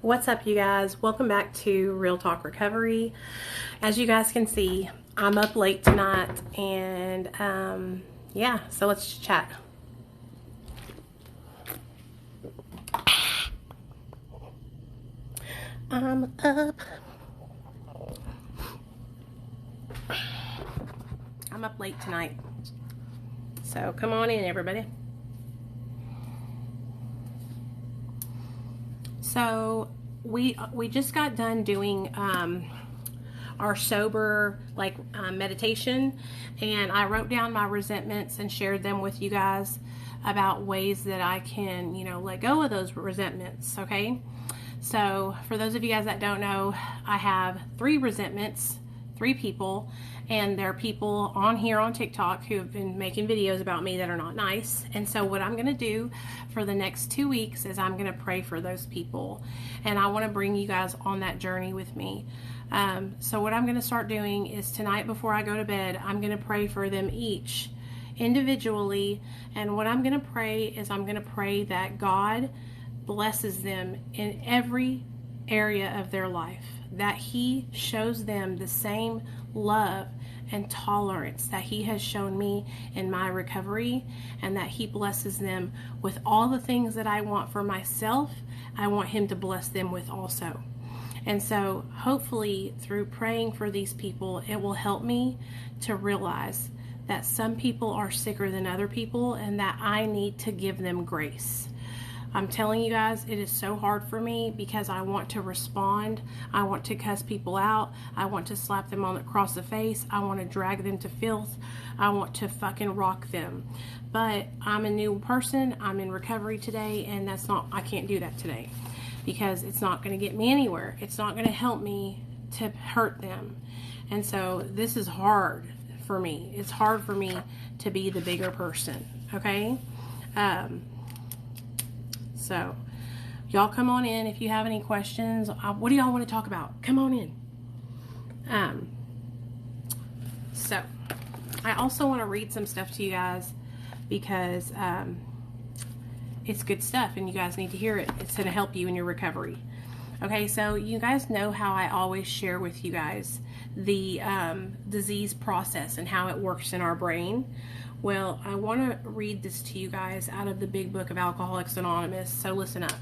What's up, you guys? Welcome back to Real Talk Recovery. As you guys can see, I'm up late tonight, and yeah, so let's chat. I'm up late tonight, so come on in, everybody. So we just got done doing our sober meditation, and I wrote down my resentments and shared them with you guys about ways that I can, let go of those resentments. Okay, so for those of you guys that don't know, I have 3 resentments, 3 people, and there are people on here on TikTok who have been making videos about me that are not nice. And so what I'm going to do for the next 2 weeks is I'm going to pray for those people, and I want to bring you guys on that journey with me. So what I'm going to start doing is tonight before I go to bed, I'm going to pray for them each individually. And what I'm going to pray is I'm going to pray that God blesses them in every area of their life, that He shows them the same love and tolerance that He has shown me in my recovery, and that He blesses them with all the things that I want for myself. I want Him to bless them with also. And so hopefully through praying for these people, it will help me to realize that some people are sicker than other people, and that I need to give them grace. I'm telling you guys, it is so hard for me because I want to respond. I want to cuss people out. I want to slap them across the face. I want to drag them to filth. I want to fucking rock them. But I'm a new person. I'm in recovery today, and I can't do that today because it's not going to get me anywhere. It's not going to help me to hurt them. And so this is hard for me. It's hard for me to be the bigger person, okay? So, y'all come on in if you have any questions. What do y'all want to talk about? Come on in. So, I also want to read some stuff to you guys because it's good stuff and you guys need to hear it. It's going to help you in your recovery. Okay, so you guys know how I always share with you guys the disease process and how it works in our brain. Well, I want to read this to you guys out of the big book of Alcoholics Anonymous, so listen up.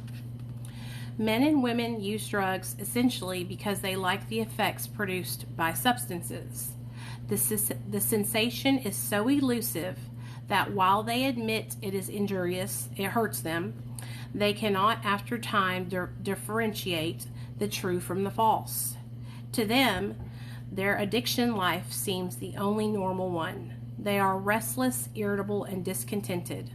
Men and women use drugs essentially because they like the effects produced by substances. The sensation is so elusive that while they admit it is injurious, it hurts them, they cannot after time differentiate the true from the false. To them, their addiction life seems the only normal one. They are restless, irritable, and discontented,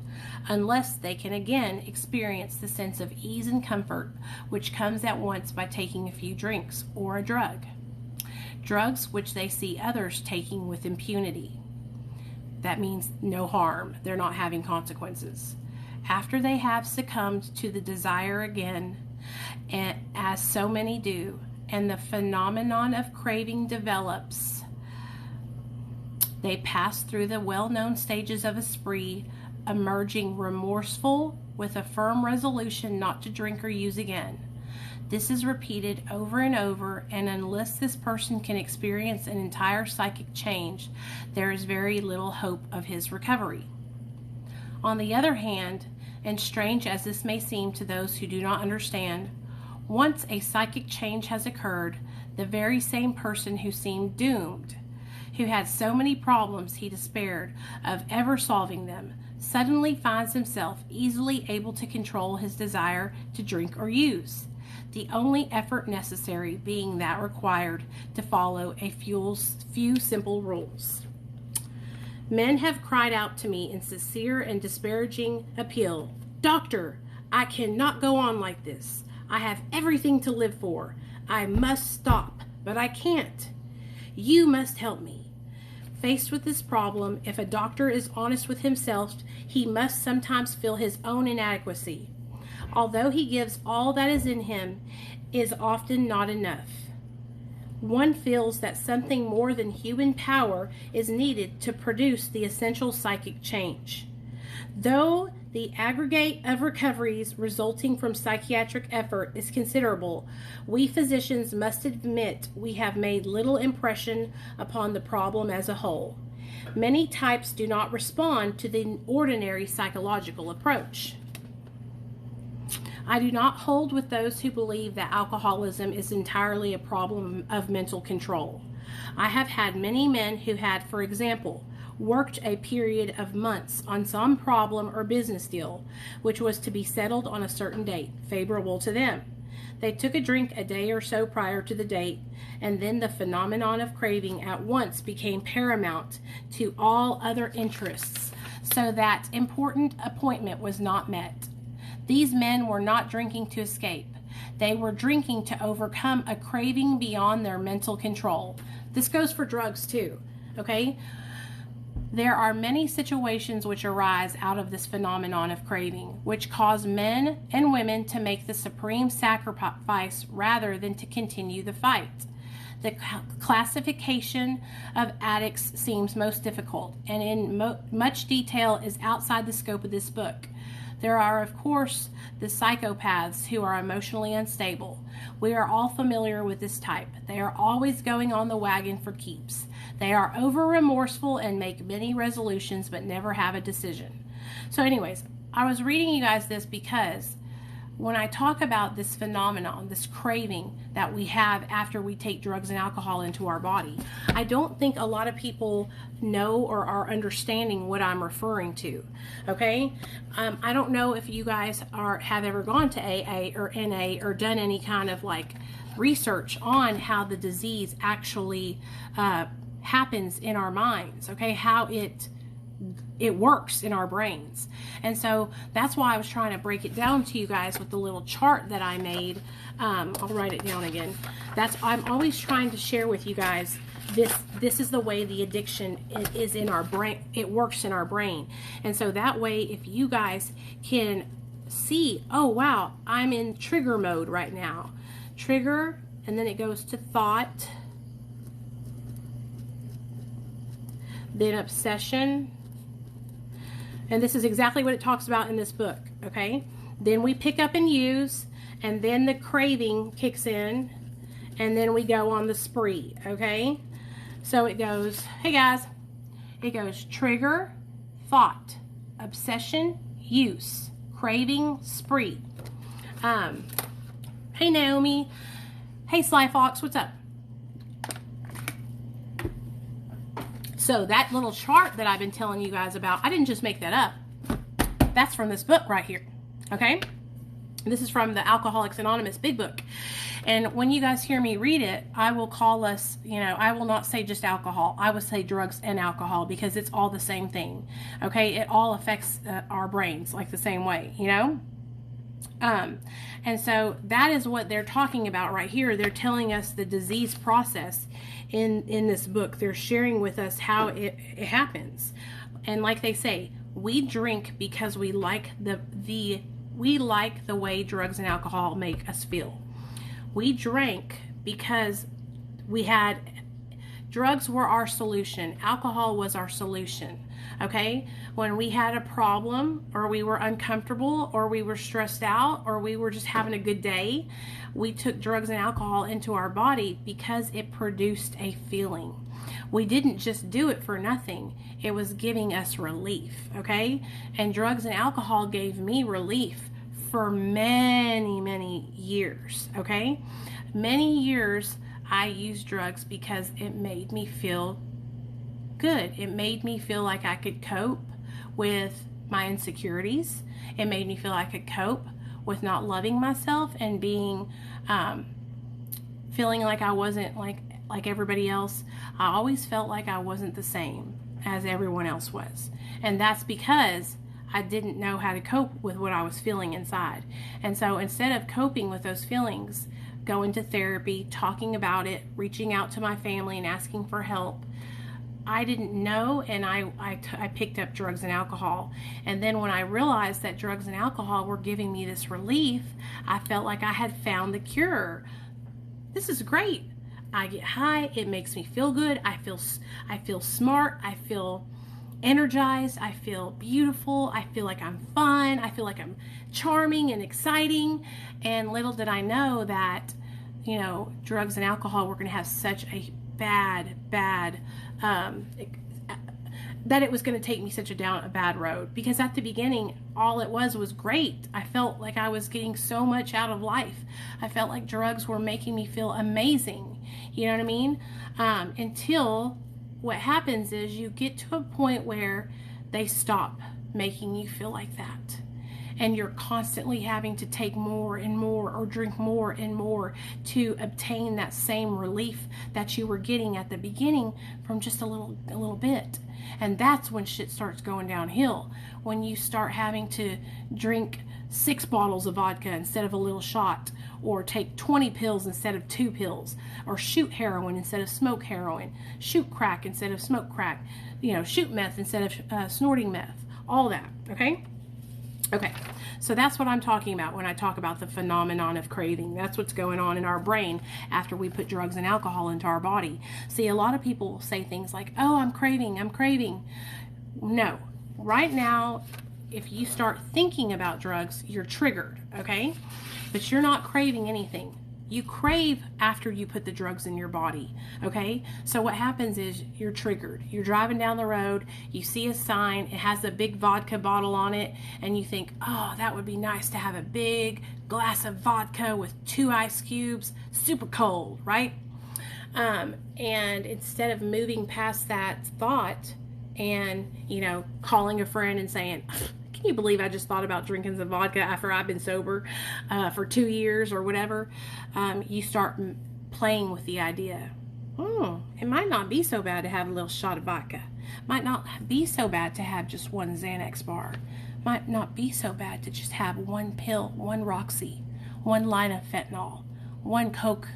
unless they can again experience the sense of ease and comfort which comes at once by taking a few drinks or a drug. Drugs which they see others taking with impunity. That means no harm. They're not having consequences. After they have succumbed to the desire again, and as so many do, and the phenomenon of craving develops, they pass through the well-known stages of a spree, emerging remorseful with a firm resolution not to drink or use again. This is repeated over and over, and unless this person can experience an entire psychic change, there is very little hope of his recovery. On the other hand, and strange as this may seem to those who do not understand, once a psychic change has occurred, the very same person who seemed doomed, who had so many problems he despaired of ever solving them, suddenly finds himself easily able to control his desire to drink or use, the only effort necessary being that required to follow a few simple rules. Men have cried out to me in sincere and disparaging appeal, "Doctor, I cannot go on like this. I have everything to live for. I must stop, but I can't. You must help me." Faced with this problem, if a doctor is honest with himself, he must sometimes feel his own inadequacy. Although he gives all that is in him, is often not enough. One feels that something more than human power is needed to produce the essential psychic change. Though The aggregate of recoveries resulting from psychiatric effort is considerable. We physicians must admit we have made little impression upon the problem as a whole. Many types do not respond to the ordinary psychological approach. I do not hold with those who believe that alcoholism is entirely a problem of mental control. I have had many men who had, for example, worked a period of months on some problem or business deal, which was to be settled on a certain date, favorable to them. They took a drink a day or so prior to the date, and then the phenomenon of craving at once became paramount to all other interests, so that important appointment was not met. These men were not drinking to escape. They were drinking to overcome a craving beyond their mental control. This goes for drugs too, okay? There are many situations which arise out of this phenomenon of craving, which cause men and women to make the supreme sacrifice rather than to continue the fight. The classification of addicts seems most difficult, and in much detail is outside the scope of this book. There are, of course, the psychopaths who are emotionally unstable. We are all familiar with this type. They are always going on the wagon for keeps. They are over-remorseful and make many resolutions but never have a decision. So anyways, I was reading you guys this because when I talk about this phenomenon, this craving that we have after we take drugs and alcohol into our body, I don't think a lot of people know or are understanding what I'm referring to, okay? I don't know if you guys have ever gone to AA or NA or done any kind of like research on how the disease actually happens in our minds, okay? How it works in our brains. And so that's why I was trying to break it down to you guys with the little chart that I made. I'll write it down again. I'm always trying to share with you guys this is the way the addiction is in our brain. It works in our brain. And so that way, if you guys can see, oh wow, I'm in trigger mode right now. Trigger, and then it goes to thought, then obsession. And this is exactly what it talks about in this book, okay? Then we pick up and use, and then the craving kicks in, and then we go on the spree, okay? So it goes, hey guys, it goes trigger, thought, obsession, use, craving, spree. Hey Naomi, hey Sly Fox, what's up? So that little chart that I've been telling you guys about, I didn't just make that up. That's from this book right here, okay? This is from the Alcoholics Anonymous Big Book. And when you guys hear me read it, I will call us, I will not say just alcohol. I will say drugs and alcohol because it's all the same thing, okay? It all affects our brains like the same way, And so that is what they're talking about right here. They're telling us the disease process in this book. They're sharing with us how it happens. And like they say, we drink because we like the way drugs and alcohol make us feel. We drank because drugs were our solution. Alcohol was our solution. Okay? When we had a problem, or we were uncomfortable, or we were stressed out, or we were just having a good day, we took drugs and alcohol into our body because it produced a feeling. We didn't just do it for nothing. It was giving us relief, okay? And drugs and alcohol gave me relief for many, many years, okay? Many years I used drugs because it made me feel good. It made me feel like I could cope with my insecurities. It made me feel I could cope with not loving myself and being, feeling like I wasn't like everybody else. I always felt like I wasn't the same as everyone else was. And that's because I didn't know how to cope with what I was feeling inside. And so instead of coping with those feelings, going to therapy, talking about it, reaching out to my family and asking for help, I didn't know, and I picked up drugs and alcohol. And then when I realized that drugs and alcohol were giving me this relief, I felt like I had found the cure. This is great. I get high, it makes me feel good, I feel smart, I feel energized. I feel beautiful. I feel like I'm fun. I feel like I'm charming and exciting. And little did I know that, you know, drugs and alcohol were going to have such a bad, that it was going to take me down a bad road. Because at the beginning, all it was great. I felt like I was getting so much out of life. I felt like drugs were making me feel amazing. You know what I mean? Until what happens is you get to a point where they stop making you feel like that. And you're constantly having to take more and more or drink more and more to obtain that same relief that you were getting at the beginning from just a little bit. And that's when shit starts going downhill. When you start having to drink 6 bottles of vodka instead of a little shot, or take 20 pills instead of 2 pills, or shoot heroin instead of smoke heroin, shoot crack instead of smoke crack, you know, shoot meth instead of snorting meth, all that, okay? Okay, so that's what I'm talking about when I talk about the phenomenon of craving. That's what's going on in our brain after we put drugs and alcohol into our body. See, a lot of people say things like, oh, I'm craving. No, right now, if you start thinking about drugs, you're triggered, okay? But you're not craving anything. You crave after you put the drugs in your body, okay? So what happens is you're triggered. You're driving down the road, you see a sign, it has a big vodka bottle on it, and you think, oh, that would be nice to have a big glass of vodka with 2 ice cubes, super cold, right? And instead of moving past that thought and, you know, calling a friend and saying, can you believe I just thought about drinking some vodka after I've been sober for 2 years or whatever? You start playing with the idea. It might not be so bad to have a little shot of vodka. Might not be so bad to have just 1 Xanax bar. Might not be so bad to just have 1 pill, 1 Roxy, 1 line of fentanyl, 1 Coke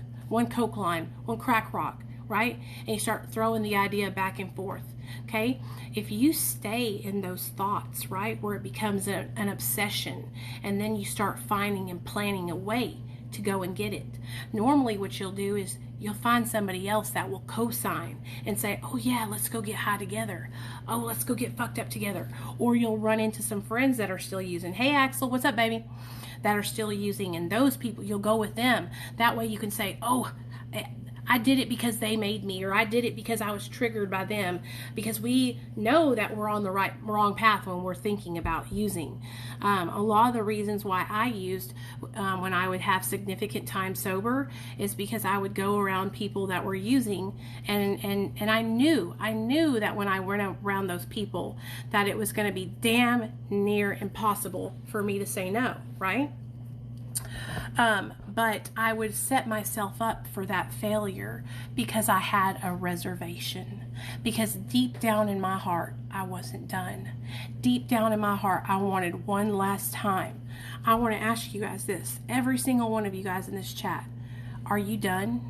line, 1 crack rock, right? And you start throwing the idea back and forth. Okay, if you stay in those thoughts, right, where it becomes an obsession, and then you start finding and planning a way to go and get it. Normally what you'll do is you'll find somebody else that will co-sign and say, oh yeah, let's go get high together. Oh, let's go get fucked up together. Or you'll run into some friends that are still using. Hey Axel, what's up baby? That are still using, and those people, you'll go with them. That way you can say, oh, I did it because they made me, or I did it because I was triggered by them, because we know that we're on the wrong path when we're thinking about using. A lot of the reasons why I used when I would have significant time sober is because I would go around people that were using, and I knew that when I went around those people that it was going to be damn near impossible for me to say no, right? But I would set myself up for that failure because I had a reservation. Because deep down in my heart, I wasn't done. Deep down in my heart, I wanted one last time. I want to ask you guys this. Every single one of you guys in this chat, are you done?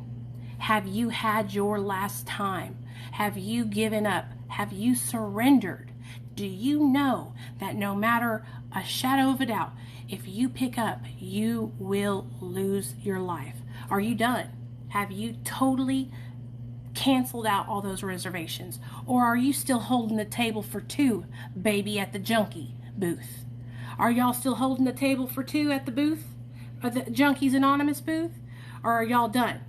Have you had your last time? Have you given up? Have you surrendered? Do you know that no matter a shadow of a doubt, if you pick up, you will lose your life? Are you done? Have you totally canceled out all those reservations? Or are you still holding the table for 2, baby, at the junkie booth? Are y'all still holding the table for 2 at the booth? Or the Junkies Anonymous booth? Or are y'all done?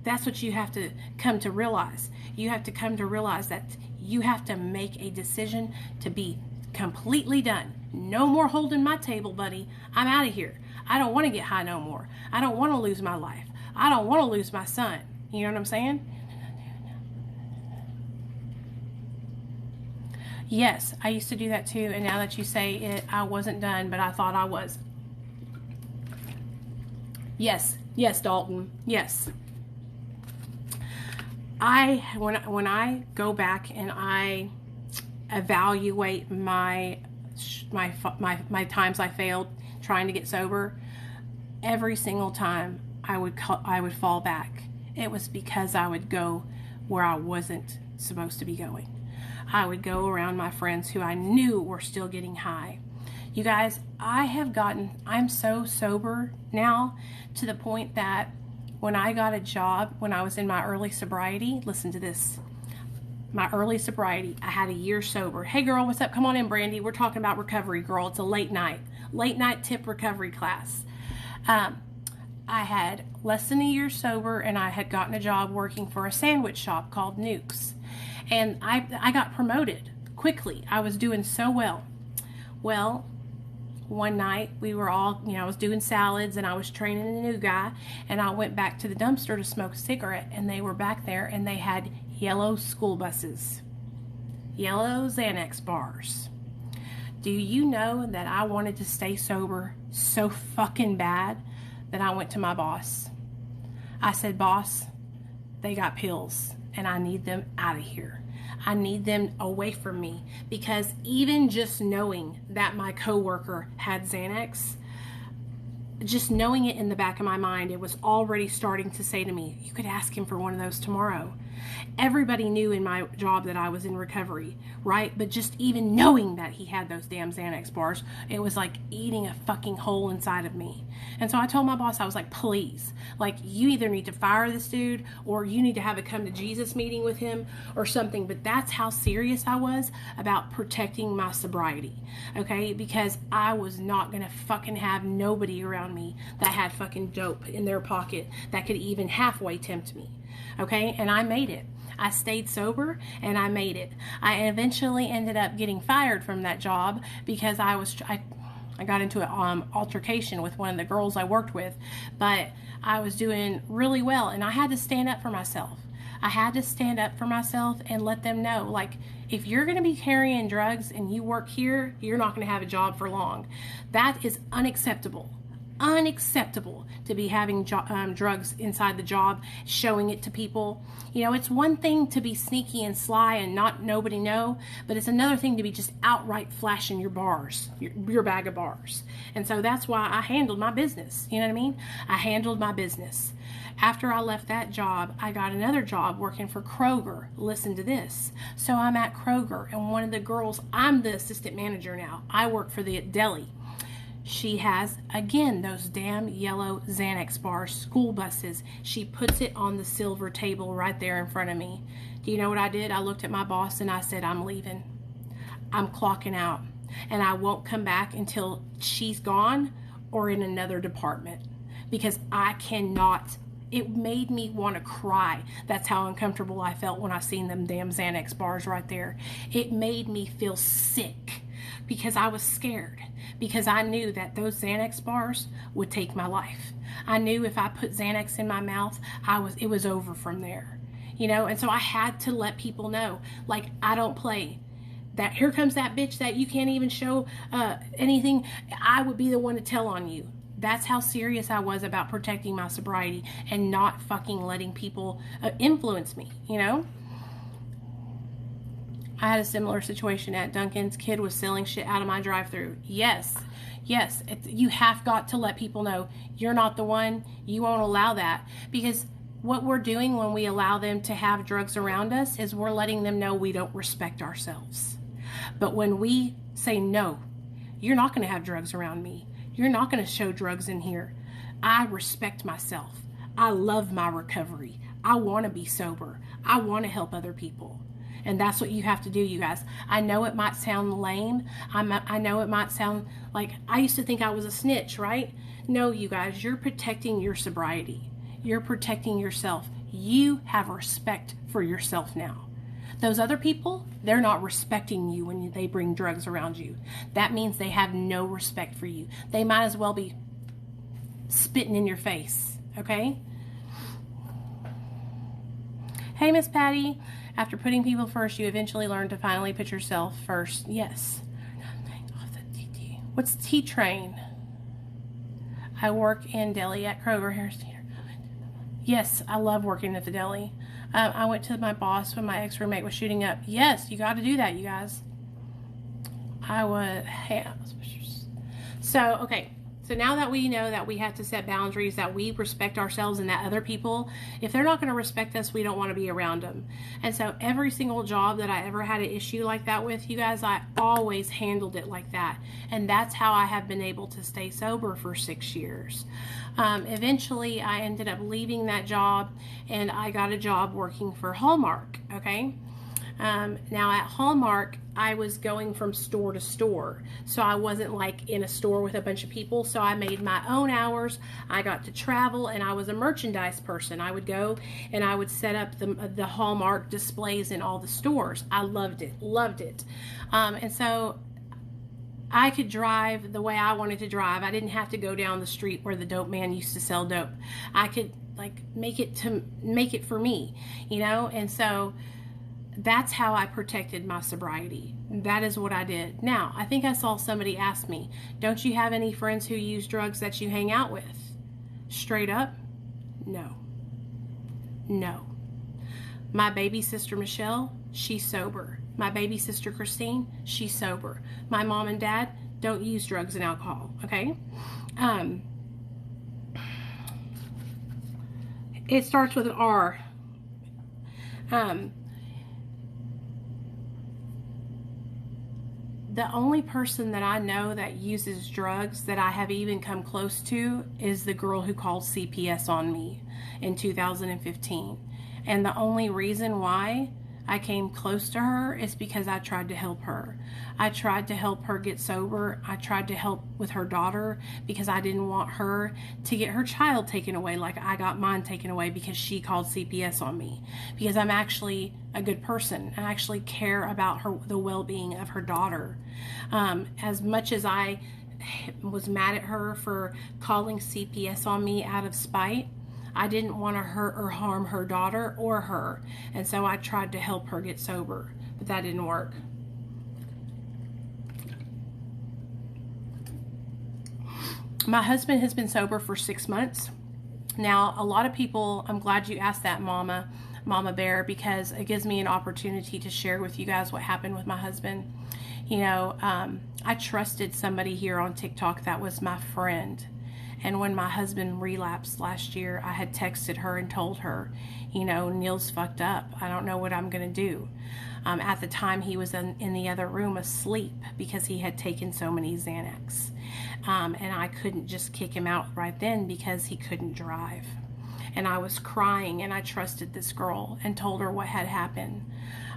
That's what you have to come to realize. You have to come to realize that you have to make a decision to be completely done. No more holding my table, buddy. I'm out of here. I don't want to get high no more. I don't want to lose my life. I don't want to lose my son. You know what I'm saying? Yes, I used to do that too, and now that you say it, I wasn't done, but I thought I was. Yes, Dalton, yes. When I go back and I evaluate my times I failed trying to get sober, every single time I would fall back. It was because I would go where I wasn't supposed to be going. I would go around my friends who I knew were still getting high. You guys, I'm so sober now to the point that when I got a job, when I was in my early sobriety, listen to this. my early sobriety. I had a year sober. Hey girl, what's up? Come on in, Brandy. We're talking about recovery, girl. It's a late night tip recovery class. I had less than a year sober, and I had gotten a job working for a sandwich shop called Nukes. And I got promoted quickly. I was doing so well. Well, one night we were all, I was doing salads and I was training a new guy, and I went back to the dumpster to smoke a cigarette, and they were back there and they had yellow school buses, yellow Xanax bars. Do you know that I wanted to stay sober so fucking bad that I went to my boss? I said, boss, they got pills and I need them out of here. I need them away from me, because even just knowing that my coworker had Xanax, just knowing it in the back of my mind, it was already starting to say to me, you could ask him for one of those tomorrow. Everybody knew in my job that I was in recovery, right? But just even knowing that he had those damn Xanax bars, it was like eating a fucking hole inside of me. And so I told my boss, I was like, please, like, you either need to fire this dude or you need to have a come to Jesus meeting with him or something. But that's how serious I was about protecting my sobriety, okay? Because I was not gonna fucking have nobody around me that had fucking dope in their pocket that could even halfway tempt me. Okay, and I made it. I stayed sober and I made it. I eventually ended up getting fired from that job because I got into an altercation with one of the girls I worked with, but I was doing really well and I had to stand up for myself. I had to stand up for myself and let them know, like, if you're going to be carrying drugs and you work here, you're not going to have a job for long. That is unacceptable. Unacceptable to be having drugs inside the job, showing it to people. It's one thing to be sneaky and sly and not nobody know, but it's another thing to be just outright flashing your bars, your bag of bars. And so that's why I handled my business. You know what I mean? I handled my business. After I left that job, I got another job working for Kroger. Listen to this. So I'm at Kroger, and one of the girls, I'm the assistant manager now. I work for the deli. She has, again, those damn yellow Xanax bars, school buses. She puts it on the silver table right there in front of me. Do you know what I did? I looked at my boss and I said, I'm leaving. I'm clocking out. And I won't come back until she's gone or in another department. Because I cannot. It made me want to cry. That's how uncomfortable I felt when I seen them damn Xanax bars right there. It made me feel sick. Because I was scared, because I knew that those Xanax bars would take my life. I knew if I put Xanax in my mouth, it was over from there, and so I had to let people know, like, I don't play. That here comes that bitch that you can't even show anything. I would be the one to tell on you. That's how serious I was about protecting my sobriety and not fucking letting people influence me, I had a similar situation at Dunkin's. Kid was selling shit out of my drive-thru. Yes, you have got to let people know you're not the one. You won't allow that, because what we're doing when we allow them to have drugs around us is we're letting them know we don't respect ourselves. But when we say, no, you're not going to have drugs around me. You're not going to show drugs in here. I respect myself. I love my recovery. I want to be sober. I want to help other people. And that's what you have to do, you guys. I know it might sound lame. I know it might sound like I used to think I was a snitch, right? No, you guys, you're protecting your sobriety. You're protecting yourself. You have respect for yourself now. Those other people, they're not respecting you when they bring drugs around you. That means they have no respect for you. They might as well be spitting in your face, okay? Hey, Miss Patty. After putting people first, you eventually learn to finally put yourself first. Yes. What's T-Train? I work in deli at Kroger. Yes, I love working at the deli. I went to my boss when my ex-roommate was shooting up. Yes, you got to do that, you guys. So, okay. So now that we know that we have to set boundaries, that we respect ourselves and that other people, if they're not going to respect us, we don't want to be around them. And so every single job that I ever had an issue like that with, you guys, I always handled it like that. And that's how I have been able to stay sober for 6 years. Eventually, I ended up leaving that job and I got a job working for Hallmark, okay? Now at Hallmark, I was going from store to store, so I wasn't like in a store with a bunch of people, so I made my own hours. I got to travel, and I was a merchandise person. I would go and I would set up the Hallmark displays in all the stores. I loved it. And so I could drive the way I wanted to drive. I didn't have to go down the street where the dope man used to sell dope. I could like make it for me, you know? And so that's how I protected my sobriety. That is what I did. Now, I think I saw somebody ask me, don't you have any friends who use drugs that you hang out with? Straight up, no. My baby sister Michelle, she's sober. My baby sister Christine, she's sober. My mom and dad don't use drugs and alcohol, okay? It starts with an R. The only person that I know that uses drugs that I have even come close to is the girl who called CPS on me in 2015. And the only reason why I came close to her is because I tried to help her. I tried to help her get sober. I tried to help with her daughter because I didn't want her to get her child taken away like I got mine taken away because she called CPS on me. Because I'm actually a good person. I actually care about the well-being of her daughter. As much as I was mad at her for calling CPS on me out of spite, I didn't want to hurt or harm her daughter or her. And so I tried to help her get sober, but that didn't work. My husband has been sober for 6 months. Now, a lot of people, I'm glad you asked that, Mama Bear, because it gives me an opportunity to share with you guys what happened with my husband. You know, I trusted somebody here on TikTok that was my friend. And when my husband relapsed last year, I had texted her and told her, you know, Neil's fucked up. I don't know what I'm going to do. At the time, he was in the other room asleep because he had taken so many Xanax. And I couldn't just kick him out right then because he couldn't drive. And I was crying, and I trusted this girl and told her what had happened.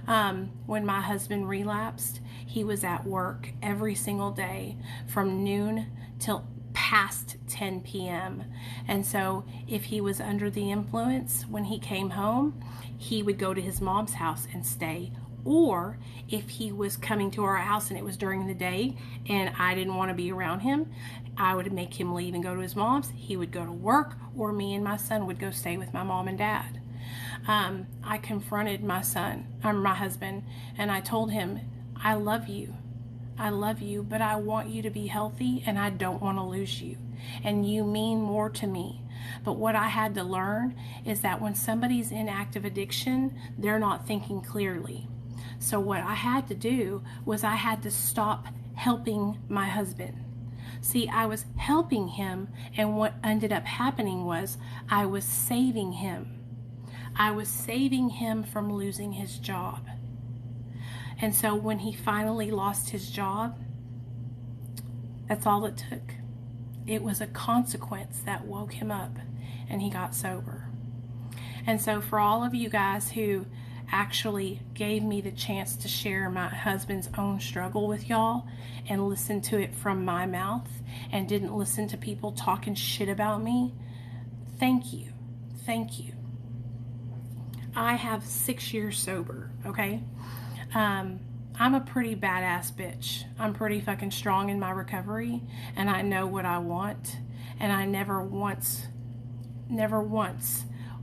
When my husband relapsed, he was at work every single day from noon till past 10 p.m. And so if he was under the influence when he came home, he would go to his mom's house and stay. Or if he was coming to our house and it was during the day and I didn't want to be around him, I would make him leave and go to his mom's. He would go to work, or me and my son would go stay with my mom and dad. I confronted my husband, and I told him, I love you, but I want you to be healthy, and I don't want to lose you. And you mean more to me. But what I had to learn is that when somebody's in active addiction, they're not thinking clearly. So what I had to do was I had to stop helping my husband. See, I was helping him, and what ended up happening was I was saving him. I was saving him from losing his job. And so when he finally lost his job, that's all it took. It was a consequence that woke him up, and he got sober. And so for all of you guys who actually gave me the chance to share my husband's own struggle with y'all and listen to it from my mouth and didn't listen to people talking shit about me, thank you. I have 6 years sober, okay? I'm a pretty badass bitch. I'm pretty fucking strong in my recovery, and I know what I want, and I never once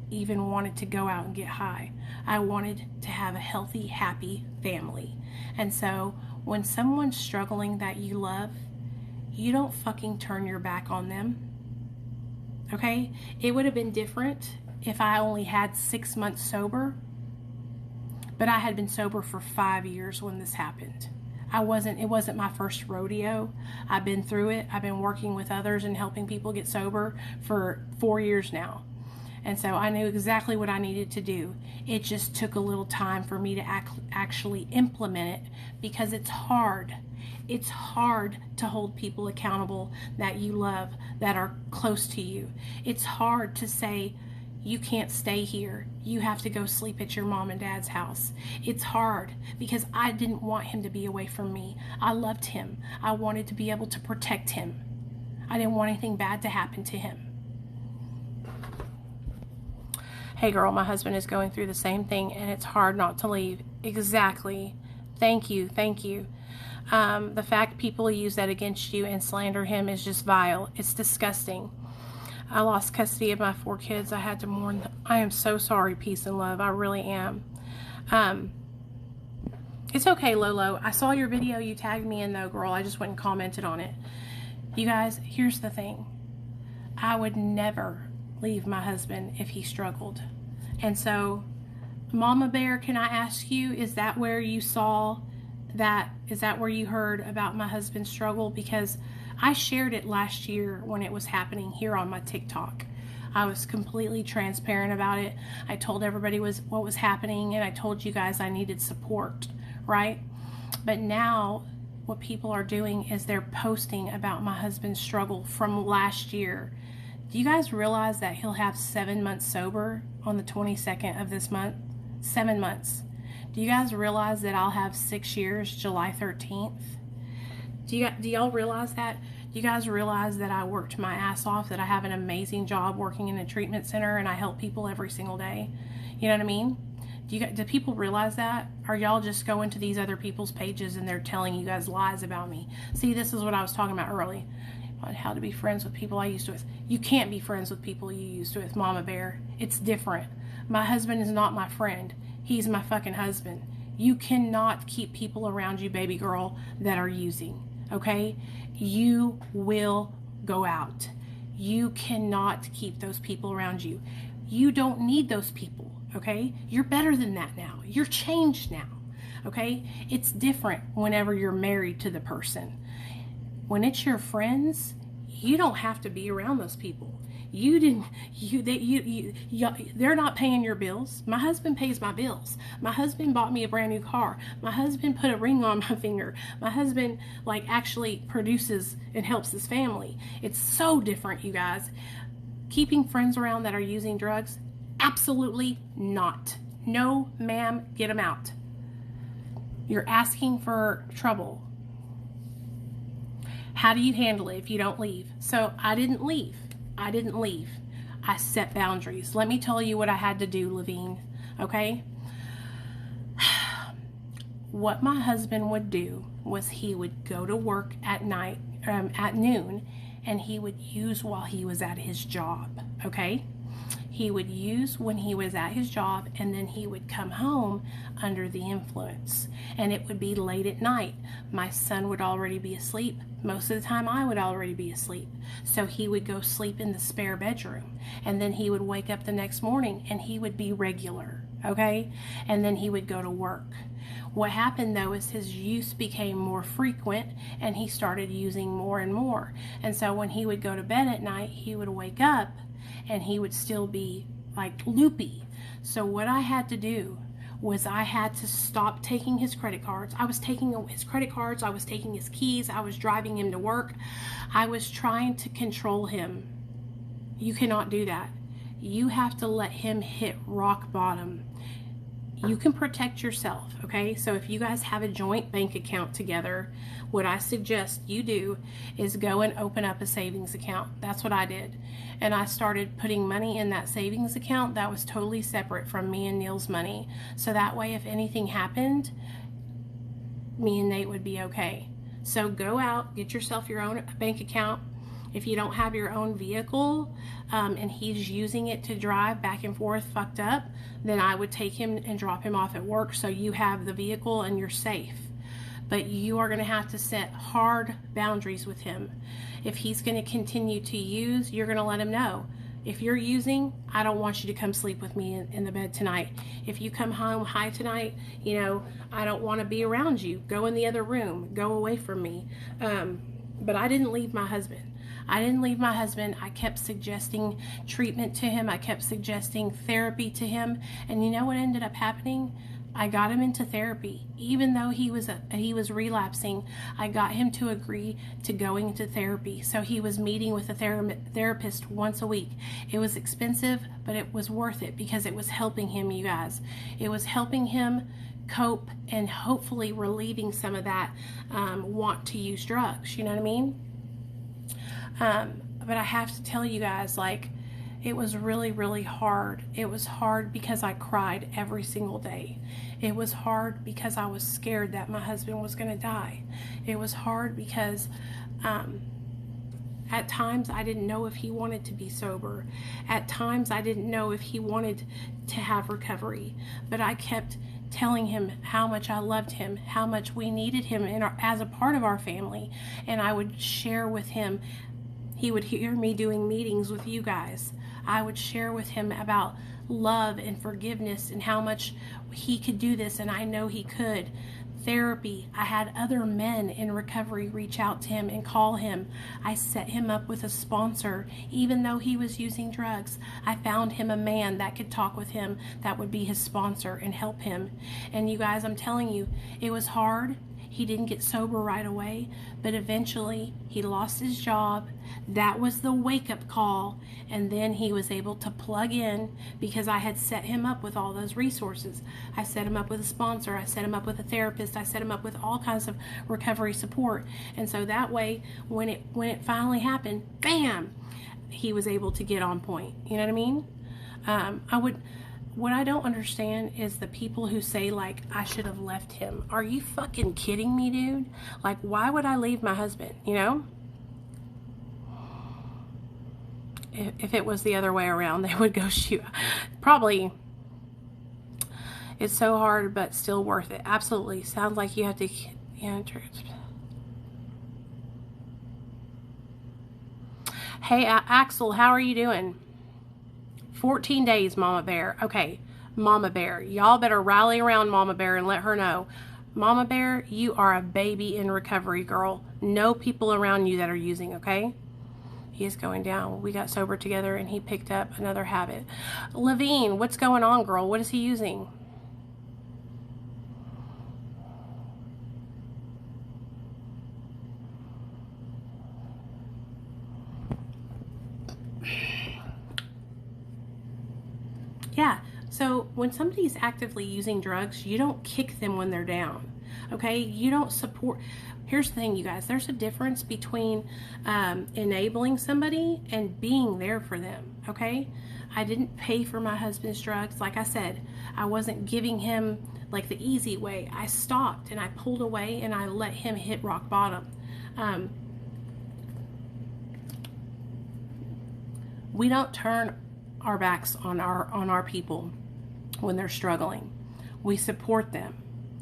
even wanted to go out and get high. I wanted to have a healthy, happy family. And so when someone's struggling that you love, you don't fucking turn your back on them. Okay? It would have been different if I only had 6 months sober, but I had been sober for 5 years when this happened. It wasn't my first rodeo. I've been through it. I've been working with others and helping people get sober for 4 years now. And so I knew exactly what I needed to do. It just took a little time for me to actually implement it, because it's hard. It's hard to hold people accountable that you love, that are close to you. It's hard to say, you can't stay here. You have to go sleep at your mom and dad's house. It's hard because I didn't want him to be away from me. I loved him. I wanted to be able to protect him. I didn't want anything bad to happen to him. Hey girl, my husband is going through the same thing and it's hard not to leave. Exactly. Thank you. Thank you. The fact people use that against you and slander him is just vile. It's disgusting. I lost custody of my 4 kids. I had to mourn them. I am so sorry, peace and love. I really am. It's okay, Lolo. I saw your video. You tagged me in though, girl. I just went and commented on it. You guys, here's the thing. I would never leave my husband if he struggled. And so, Mama Bear, can I ask you, is that where you saw that? Is that where you heard about my husband's struggle? Because I shared it last year when it was happening here on my TikTok. I was completely transparent about it. I told everybody what was happening, and I told you guys I needed support, right? But now what people are doing is they're posting about my husband's struggle from last year. Do you guys realize that he'll have 7 months sober on the 22nd of this month? 7 months. Do you guys realize that I'll have 6 years July 13th? Do y'all realize that? Do you guys realize that I worked my ass off, that I have an amazing job working in a treatment center and I help people every single day? You know what I mean? Do people realize that? Or y'all just go into these other people's pages and they're telling you guys lies about me? See, this is what I was talking about early. On how to be friends with people I used to with. You can't be friends with people you used to with, Mama Bear. It's different. My husband is not my friend. He's my fucking husband. You cannot keep people around you, baby girl, that are using. Okay? You will go out. You cannot keep those people around you. You don't need those people. Okay? You're better than that now. You're changed now. Okay? It's different whenever you're married to the person. When it's your friends, you don't have to be around those people. They're not paying your bills. My husband pays my bills. My husband bought me a brand new car. My husband put a ring on my finger. My husband actually produces and helps his family. It's so different, you guys. Keeping friends around that are using drugs? Absolutely not. No, ma'am, get them out. You're asking for trouble. How do you handle it if you don't leave? So I didn't leave. I set boundaries. Let me tell you what I had to do, Levine. Okay? What my husband would do was he would go to work at night, at noon, and he would use while he was at his job. Okay? He would use when he was at his job, and then he would come home under the influence. And it would be late at night. My son would already be asleep. Most of the time I would already be asleep. So he would go sleep in the spare bedroom. And then he would wake up the next morning and he would be regular. Okay? And then he would go to work. What happened though is his use became more frequent and he started using more and more. And so when he would go to bed at night, he would wake up and he would still be loopy. So what I had to do was I had to stop taking his credit cards. I was taking his credit cards. I was taking his keys. I was driving him to work. I was trying to control him. You cannot do that. You have to let him hit rock bottom. You can protect yourself, okay? So if you guys have a joint bank account together, what I suggest you do is go and open up a savings account. That's what I did. And I started putting money in that savings account that was totally separate from me and Neil's money. So that way, if anything happened, me and Nate would be okay. So go out, get yourself your own bank account. If you don't have your own vehicle and he's using it to drive back and forth fucked up, then I would take him and drop him off at work so you have the vehicle and you're safe. But you are going to have to set hard boundaries with him. If he's going to continue to use, you're going to let him know. If you're using, I don't want you to come sleep with me in the bed tonight. If you come home high tonight, I don't want to be around you. Go in the other room. Go away from me. But I didn't leave my husband. I kept suggesting treatment to him. I kept suggesting therapy to him. And you know what ended up happening? I got him into therapy. Even though he was relapsing, I got him to agree to going into therapy. So he was meeting with a therapist once a week. It was expensive, but it was worth it because it was helping him, you guys. It was helping him cope and hopefully relieving some of that want to use drugs. You know what I mean? But I have to tell you guys, like, it was really, really hard. It was hard because I cried every single day. It was hard because I was scared that my husband was going to die. It was hard because at times I didn't know if he wanted to be sober. At times I didn't know if he wanted to have recovery. But I kept telling him how much I loved him, how much we needed him as a part of our family. And I would share with him. He would hear me doing meetings with you guys. I would share with him about love and forgiveness and how much he could do this, and I know he could. Therapy. I had other men in recovery reach out to him and call him. I set him up with a sponsor. Even though he was using drugs, I found him a man that could talk with him, that would be his sponsor and help him. And you guys, I'm telling you, it was hard. He didn't get sober right away, but eventually he lost his job. That was the wake-up call, and then he was able to plug in because I had set him up with all those resources. I set him up with a sponsor. I set him up with a therapist. I set him up with all kinds of recovery support. And so that way, when it finally happened, bam, he was able to get on point. You know what I mean? What I don't understand is the people who say, like, I should have left him. Are you fucking kidding me, dude? Like, why would I leave my husband, you know? If it was the other way around, they would go shoot. Probably. It's so hard, but still worth it. Absolutely. Sounds like you have to... Yeah, hey, Axel, how are you doing? 14 days, Mama Bear. Okay, Mama Bear. Y'all better rally around Mama Bear and let her know. Mama Bear, you are a baby in recovery, girl. No people around you that are using, okay? He is going down. We got sober together and he picked up another habit. Levine, what's going on, girl? What is he using? Yeah, so when somebody's actively using drugs, you don't kick them when they're down, okay? You don't support. Here's the thing, you guys. There's a difference between enabling somebody and being there for them, okay? I didn't pay for my husband's drugs. Like I said, I wasn't giving him like the easy way. I stopped and I pulled away and I let him hit rock bottom. We don't turn our backs on our people when they're struggling. We support them,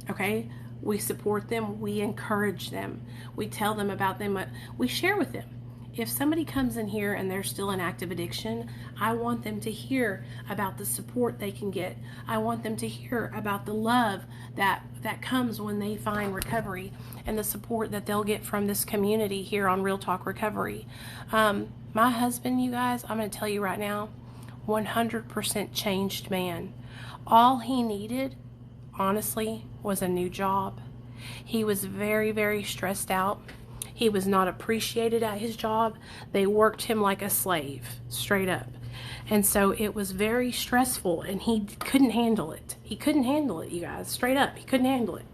okay? We support them. We encourage them. We tell them about them. We share with them. If somebody comes in here and they're still in active addiction, I want them to hear about the support they can get. I want them to hear about the love that comes when they find recovery and the support that they'll get from this community here on Real Talk Recovery. My husband, you guys, I'm going to tell you right now, 100% changed man. All he needed, honestly, was a new job. He was very, very stressed out. He was not appreciated at his job. They worked him like a slave, straight up. And so it was very stressful, and he couldn't handle it. He couldn't handle it, you guys, straight up. He couldn't handle it.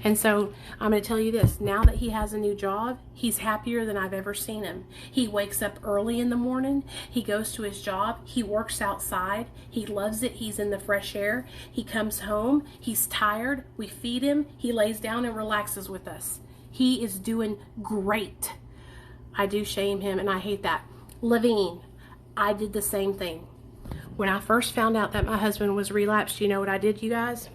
And so I'm going to tell you this. Now that he has a new job, he's happier than I've ever seen him. He wakes up early in the morning. He goes to his job. He works outside. He loves it. He's in the fresh air. He comes home. He's tired. We feed him. He lays down and relaxes with us. He is doing great. I do shame him, and I hate that. Levine, I did the same thing. When I first found out that my husband was relapsed, you know what I did, you guys?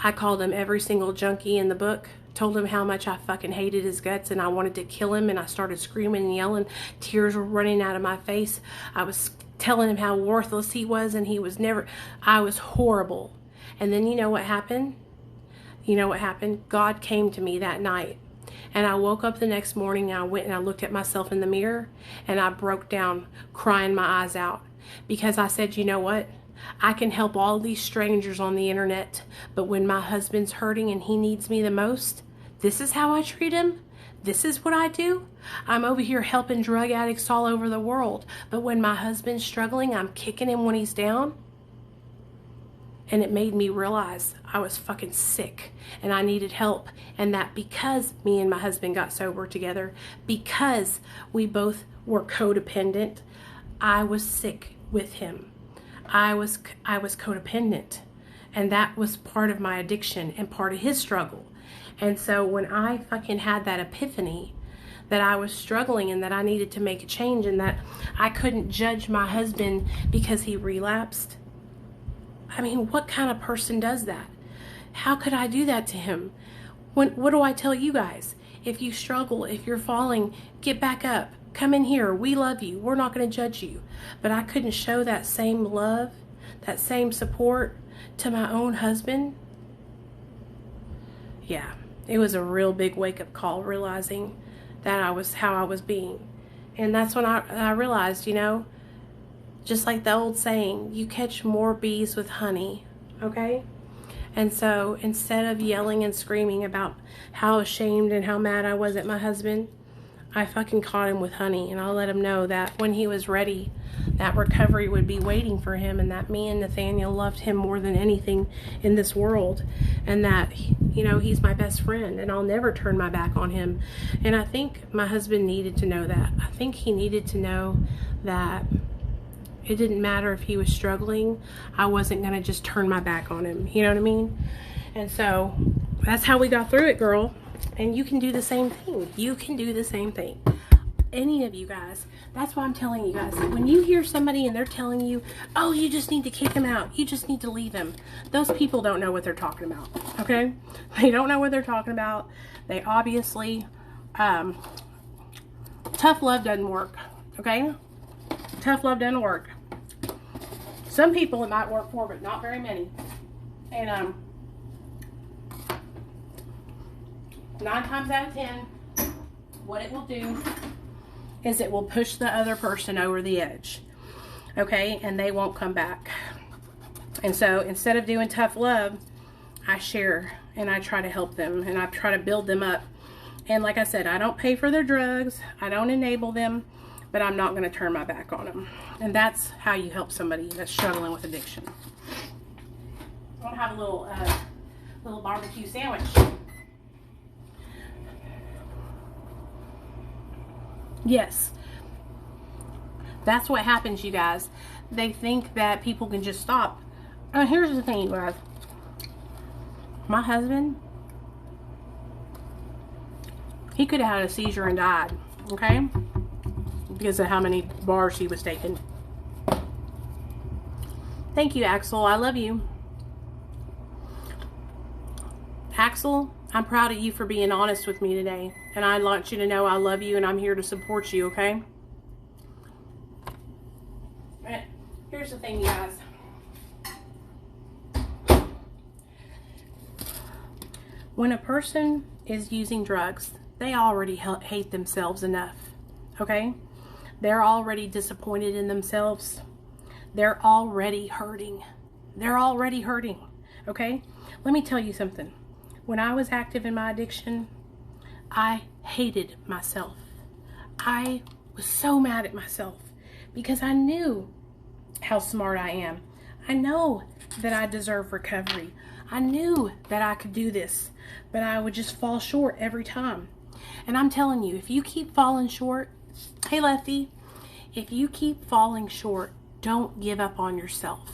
I called him every single junkie in the book, told him how much I fucking hated his guts and I wanted to kill him, and I started screaming and yelling. Tears were running out of my face. I was telling him how worthless he was, and I was horrible. And then you know what happened? You know what happened? God came to me that night. And I woke up the next morning and I went and I looked at myself in the mirror and I broke down crying my eyes out because I said, you know what? I can help all these strangers on the internet, but when my husband's hurting and he needs me the most, this is how I treat him? This is what I do? I'm over here helping drug addicts all over the world, but when my husband's struggling, I'm kicking him when he's down? And it made me realize I was fucking sick and I needed help. And that because me and my husband got sober together, because we both were codependent, I was sick with him. I was codependent. And that was part of my addiction and part of his struggle. And so when I fucking had that epiphany that I was struggling and that I needed to make a change and that I couldn't judge my husband because he relapsed, I mean, what kind of person does that? How could I do that to him? What do I tell you guys? If you struggle, if you're falling, get back up. Come in here. We love you. We're not going to judge you. But I couldn't show that same love, that same support to my own husband. Yeah, it was a real big wake-up call, realizing that I was how I was being. And that's when I realized, you know, just like the old saying, you catch more bees with honey, okay? And so instead of yelling and screaming about how ashamed and how mad I was at my husband, I fucking caught him with honey, and I let him know that when he was ready, that recovery would be waiting for him, and that me and Nathaniel loved him more than anything in this world, and that, you know, he's my best friend, and I'll never turn my back on him. And I think my husband needed to know that. I think he needed to know that it didn't matter if he was struggling. I wasn't going to just turn my back on him. You know what I mean? And so that's how we got through it, girl. And you can do the same thing. You can do the same thing. Any of you guys. That's why I'm telling you guys. When you hear somebody and they're telling you, oh, you just need to kick him out. You just need to leave him. Those people don't know what they're talking about. Okay? They don't know what they're talking about. They obviously, tough love doesn't work. Okay? Tough love doesn't work. Some people it might work for, but not very many. And 9 times out of 10, what it will do is it will push the other person over the edge. Okay? And they won't come back. And so instead of doing tough love, I share and I try to help them and I try to build them up. And like I said, I don't pay for their drugs. I don't enable them. But I'm not going to turn my back on them. And that's how you help somebody that's struggling with addiction. I'm going to have a little barbecue sandwich. Yes. That's what happens, you guys. They think that people can just stop. Here's the thing, you guys. My husband, he could have had a seizure and died. Okay? Because of how many bars he was taking. Thank you, Axel. I love you. Axel, I'm proud of you for being honest with me today. And I want you to know I love you and I'm here to support you, okay? Here's the thing, you guys. When a person is using drugs, they already hate themselves enough, okay? They're already disappointed in themselves. They're already hurting. They're already hurting, okay? Let me tell you something. When I was active in my addiction, I hated myself. I was so mad at myself because I knew how smart I am. I know that I deserve recovery. I knew that I could do this, but I would just fall short every time. And I'm telling you, if you keep falling short, hey Lefty, if you keep falling short, don't give up on yourself.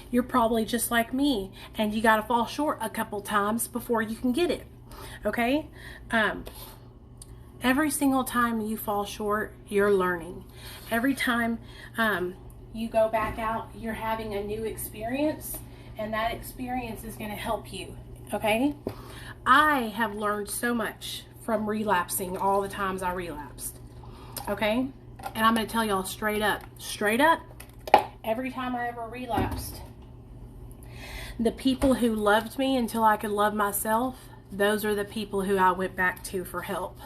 You're probably just like me, and you got to fall short a couple times before you can get it, okay? Every single time you fall short, you're learning. Every time you go back out, you're having a new experience, and that experience is going to help you, okay? I have learned so much from relapsing all the times I relapsed, okay? And I'm going to tell y'all straight up, every time I ever relapsed, the people who loved me until I could love myself, those are the people who I went back to for help.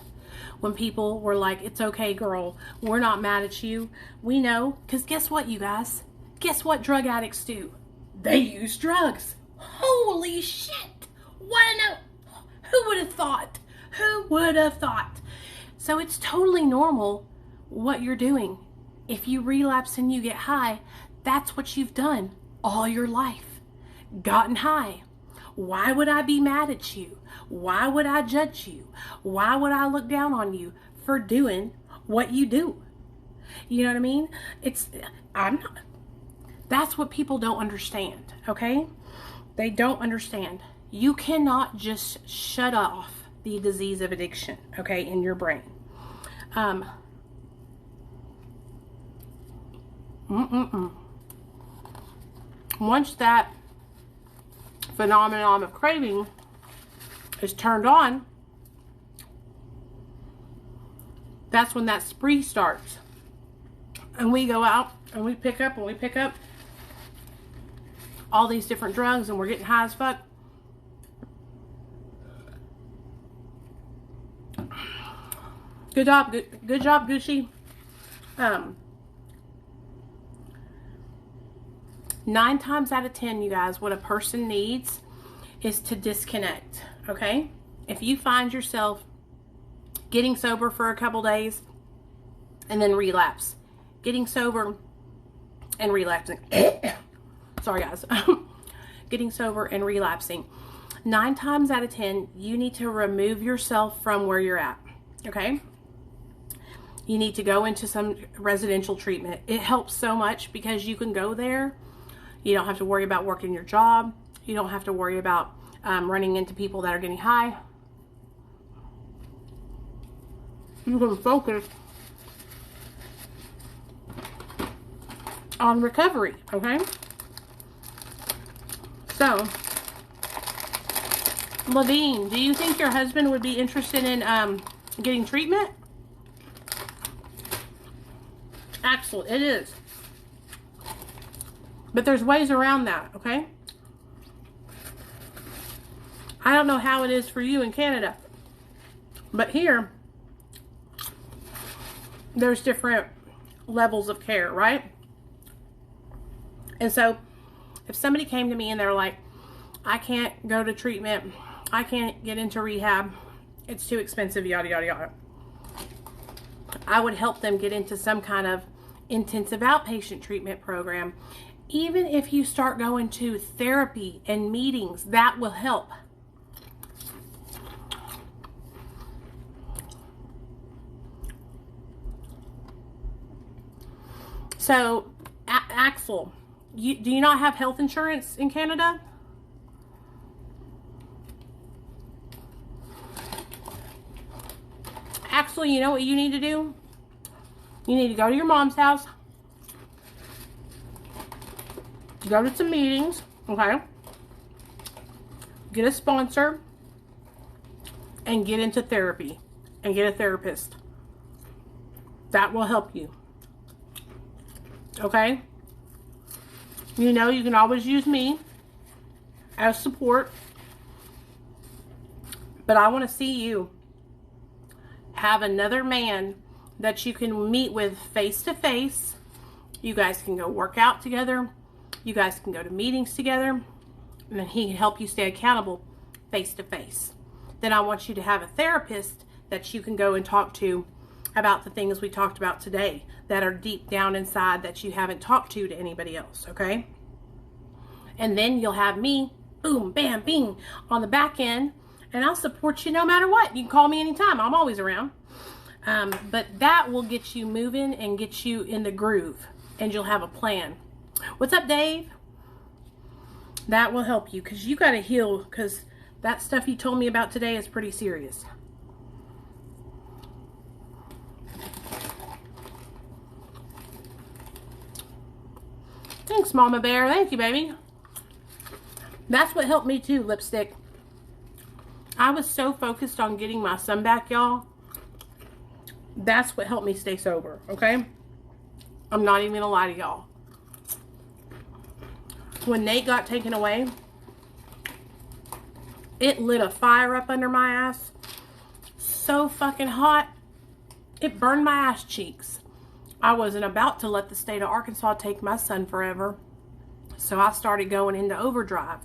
When people were like, it's okay, girl, we're not mad at you. We know, because guess what, you guys? Guess what drug addicts do? They use drugs. Holy shit! Who would have thought? Who would have thought? So it's totally normal what you're doing. If you relapse and you get high, that's what you've done all your life. Gotten high. Why would I be mad at you? Why would I judge you? Why would I look down on you for doing what you do? You know what I mean? That's what people don't understand, okay? They don't understand. You cannot just shut off the disease of addiction, okay, in your brain. Once that phenomenon of craving is turned on, that's when that spree starts. And we go out and we pick up all these different drugs, and we're getting high as fuck. Good job, good job, Gucci. 9 times out of 10, you guys, what a person needs is to disconnect, okay? If you find yourself getting sober for a couple days and then relapse, getting sober and relapsing, sorry guys, getting sober and relapsing, 9 times out of 10, you need to remove yourself from where you're at, okay? You need to go into some residential treatment. It helps so much because you can go there. You don't have to worry about working your job. You don't have to worry about running into people that are getting high. You can focus on recovery, okay? So, Levine, do you think your husband would be interested in getting treatment? Axel, it is. But there's ways around that, okay? I don't know how it is for you in Canada, but here, there's different levels of care, right? And so, if somebody came to me and they're like, I can't go to treatment, I can't get into rehab, it's too expensive, yada, yada, yada, I would help them get into some kind of intensive outpatient treatment program. Even if you start going to therapy and meetings, that will help. So, Axel, do you not have health insurance in Canada? Axel, you know what you need to do? You need to go to your mom's house, go to some meetings, okay? Get a sponsor and get into therapy and get a therapist. That will help you, okay? You know, you can always use me as support, but I want to see you have another man that you can meet with face to face. You guys can go work out together. You guys can go to meetings together, and then he can help you stay accountable face to face. Then I want you to have a therapist that you can go and talk to about the things we talked about today that are deep down inside that you haven't talked to anybody else, okay? And then you'll have me, boom, bam, bing, on the back end, and I'll support you no matter what. You can call me anytime. I'm always around. But that will get you moving and get you in the groove, and you'll have a plan. What's up, Dave? That will help you because you got to heal, because that stuff you told me about today is pretty serious. Thanks, Mama Bear. Thank you, baby. That's what helped me too, lipstick. I was so focused on getting my son back, y'all. That's what helped me stay sober, okay? I'm not even gonna lie to y'all. When Nate got taken away, it lit a fire up under my ass. So fucking hot. It burned my ass cheeks. I wasn't about to let the state of Arkansas take my son forever. So I started going into overdrive,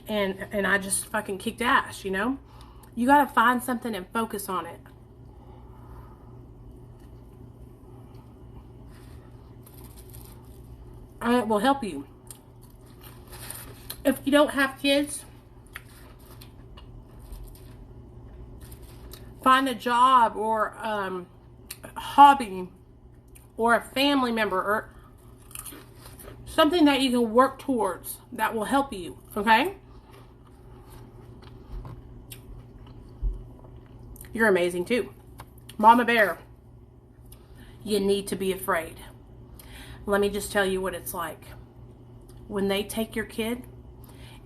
and I just fucking kicked ass, you know? You got to find something and focus on it. And it will help you. If you don't have kids, find a job or a hobby or a family member or something that you can work towards that will help you, okay? You're amazing too. Mama Bear, you need to be afraid. Let me just tell you what it's like. When they take your kid,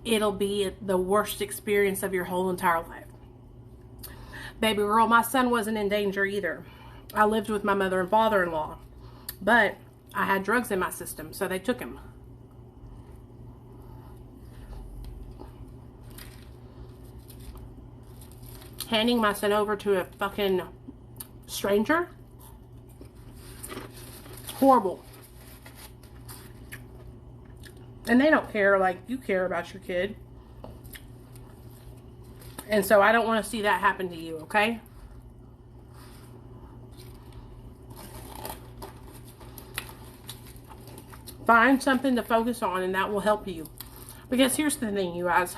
it'll be the worst experience of your whole entire life. Baby girl, my son wasn't in danger either. I lived with my mother and father-in-law, but I had drugs in my system, so they took him. Handing my son over to a fucking stranger? Horrible. And they don't care like you care about your kid. And so I don't want to see that happen to you, okay? Find something to focus on, and that will help you. Because here's the thing, you guys.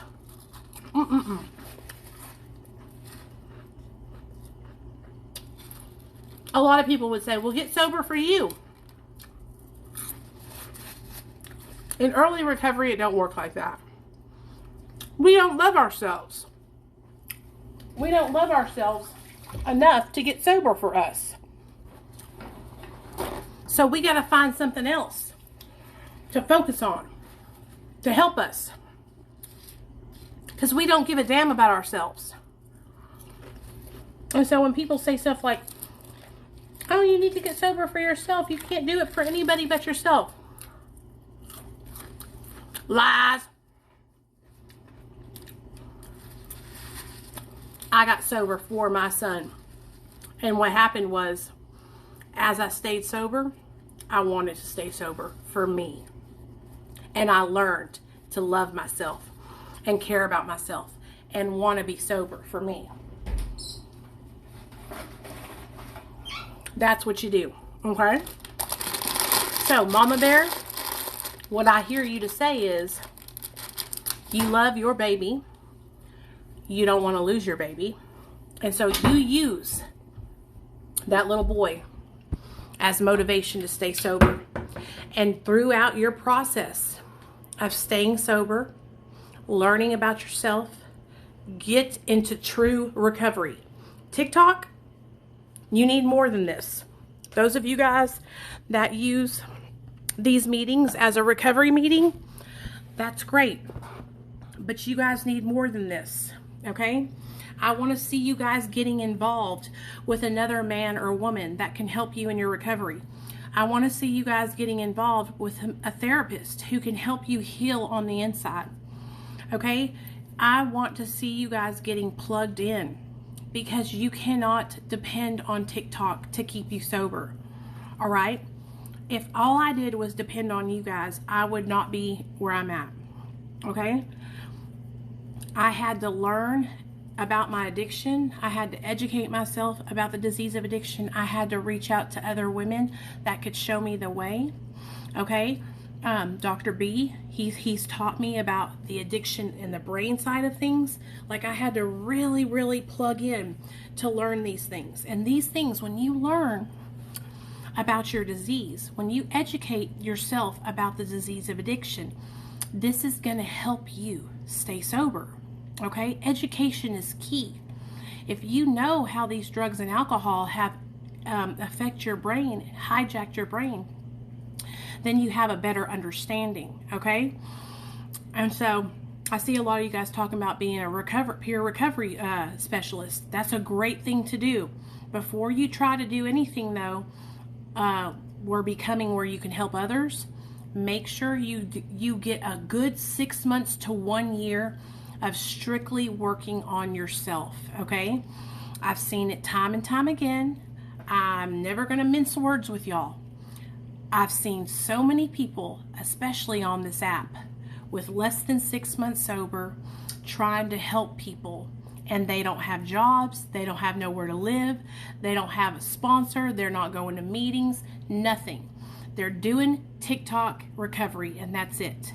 A lot of people would say, well, get sober for you. In early recovery, it don't work like that. We don't love ourselves. We don't love ourselves enough to get sober for us. So we got to find something else to focus on, to help us. Because we don't give a damn about ourselves. And so when people say stuff like, oh, you need to get sober for yourself, you can't do it for anybody but yourself. Lies. I got sober for my son. And what happened was, as I stayed sober, I wanted to stay sober for me. And I learned to love myself and care about myself and want to be sober for me. That's what you do, okay? So, Mama Bear, what I hear you to say is, you love your baby, you don't want to lose your baby, and so you use that little boy as motivation to stay sober. And throughout your process of staying sober, learning about yourself, get into true recovery. TikTok, you need more than this. Those of you guys that use these meetings as a recovery meeting, that's great. But you guys need more than this, okay? I want to see you guys getting involved with another man or woman that can help you in your recovery. I want to see you guys getting involved with a therapist who can help you heal on the inside, okay? I want to see you guys getting plugged in, because you cannot depend on TikTok to keep you sober, all right? If all I did was depend on you guys, I would not be where I'm at, okay? I had to learn about my addiction. I had to educate myself about the disease of addiction. I had to reach out to other women that could show me the way, okay? Dr. B, he's taught me about the addiction and the brain side of things. Like, I had to really, really plug in to learn these things. And these things, when you learn about your disease, when you educate yourself about the disease of addiction, this is going to help you stay sober, okay? Education is key. If you know how these drugs and alcohol have affect your brain, hijacked your brain, then you have a better understanding, okay? And so I see a lot of you guys talking about being a peer recovery specialist. That's a great thing to do. Before you try to do anything, though, we're becoming where you can help others. Make sure you get a good 6 months to 1 year of strictly working on yourself, okay? I've seen it time and time again. I'm never going to mince words with y'all. I've seen so many people, especially on this app, with less than 6 months sober, trying to help people, and they don't have jobs, they don't have nowhere to live, they don't have a sponsor, they're not going to meetings, nothing. They're doing TikTok recovery, and that's it.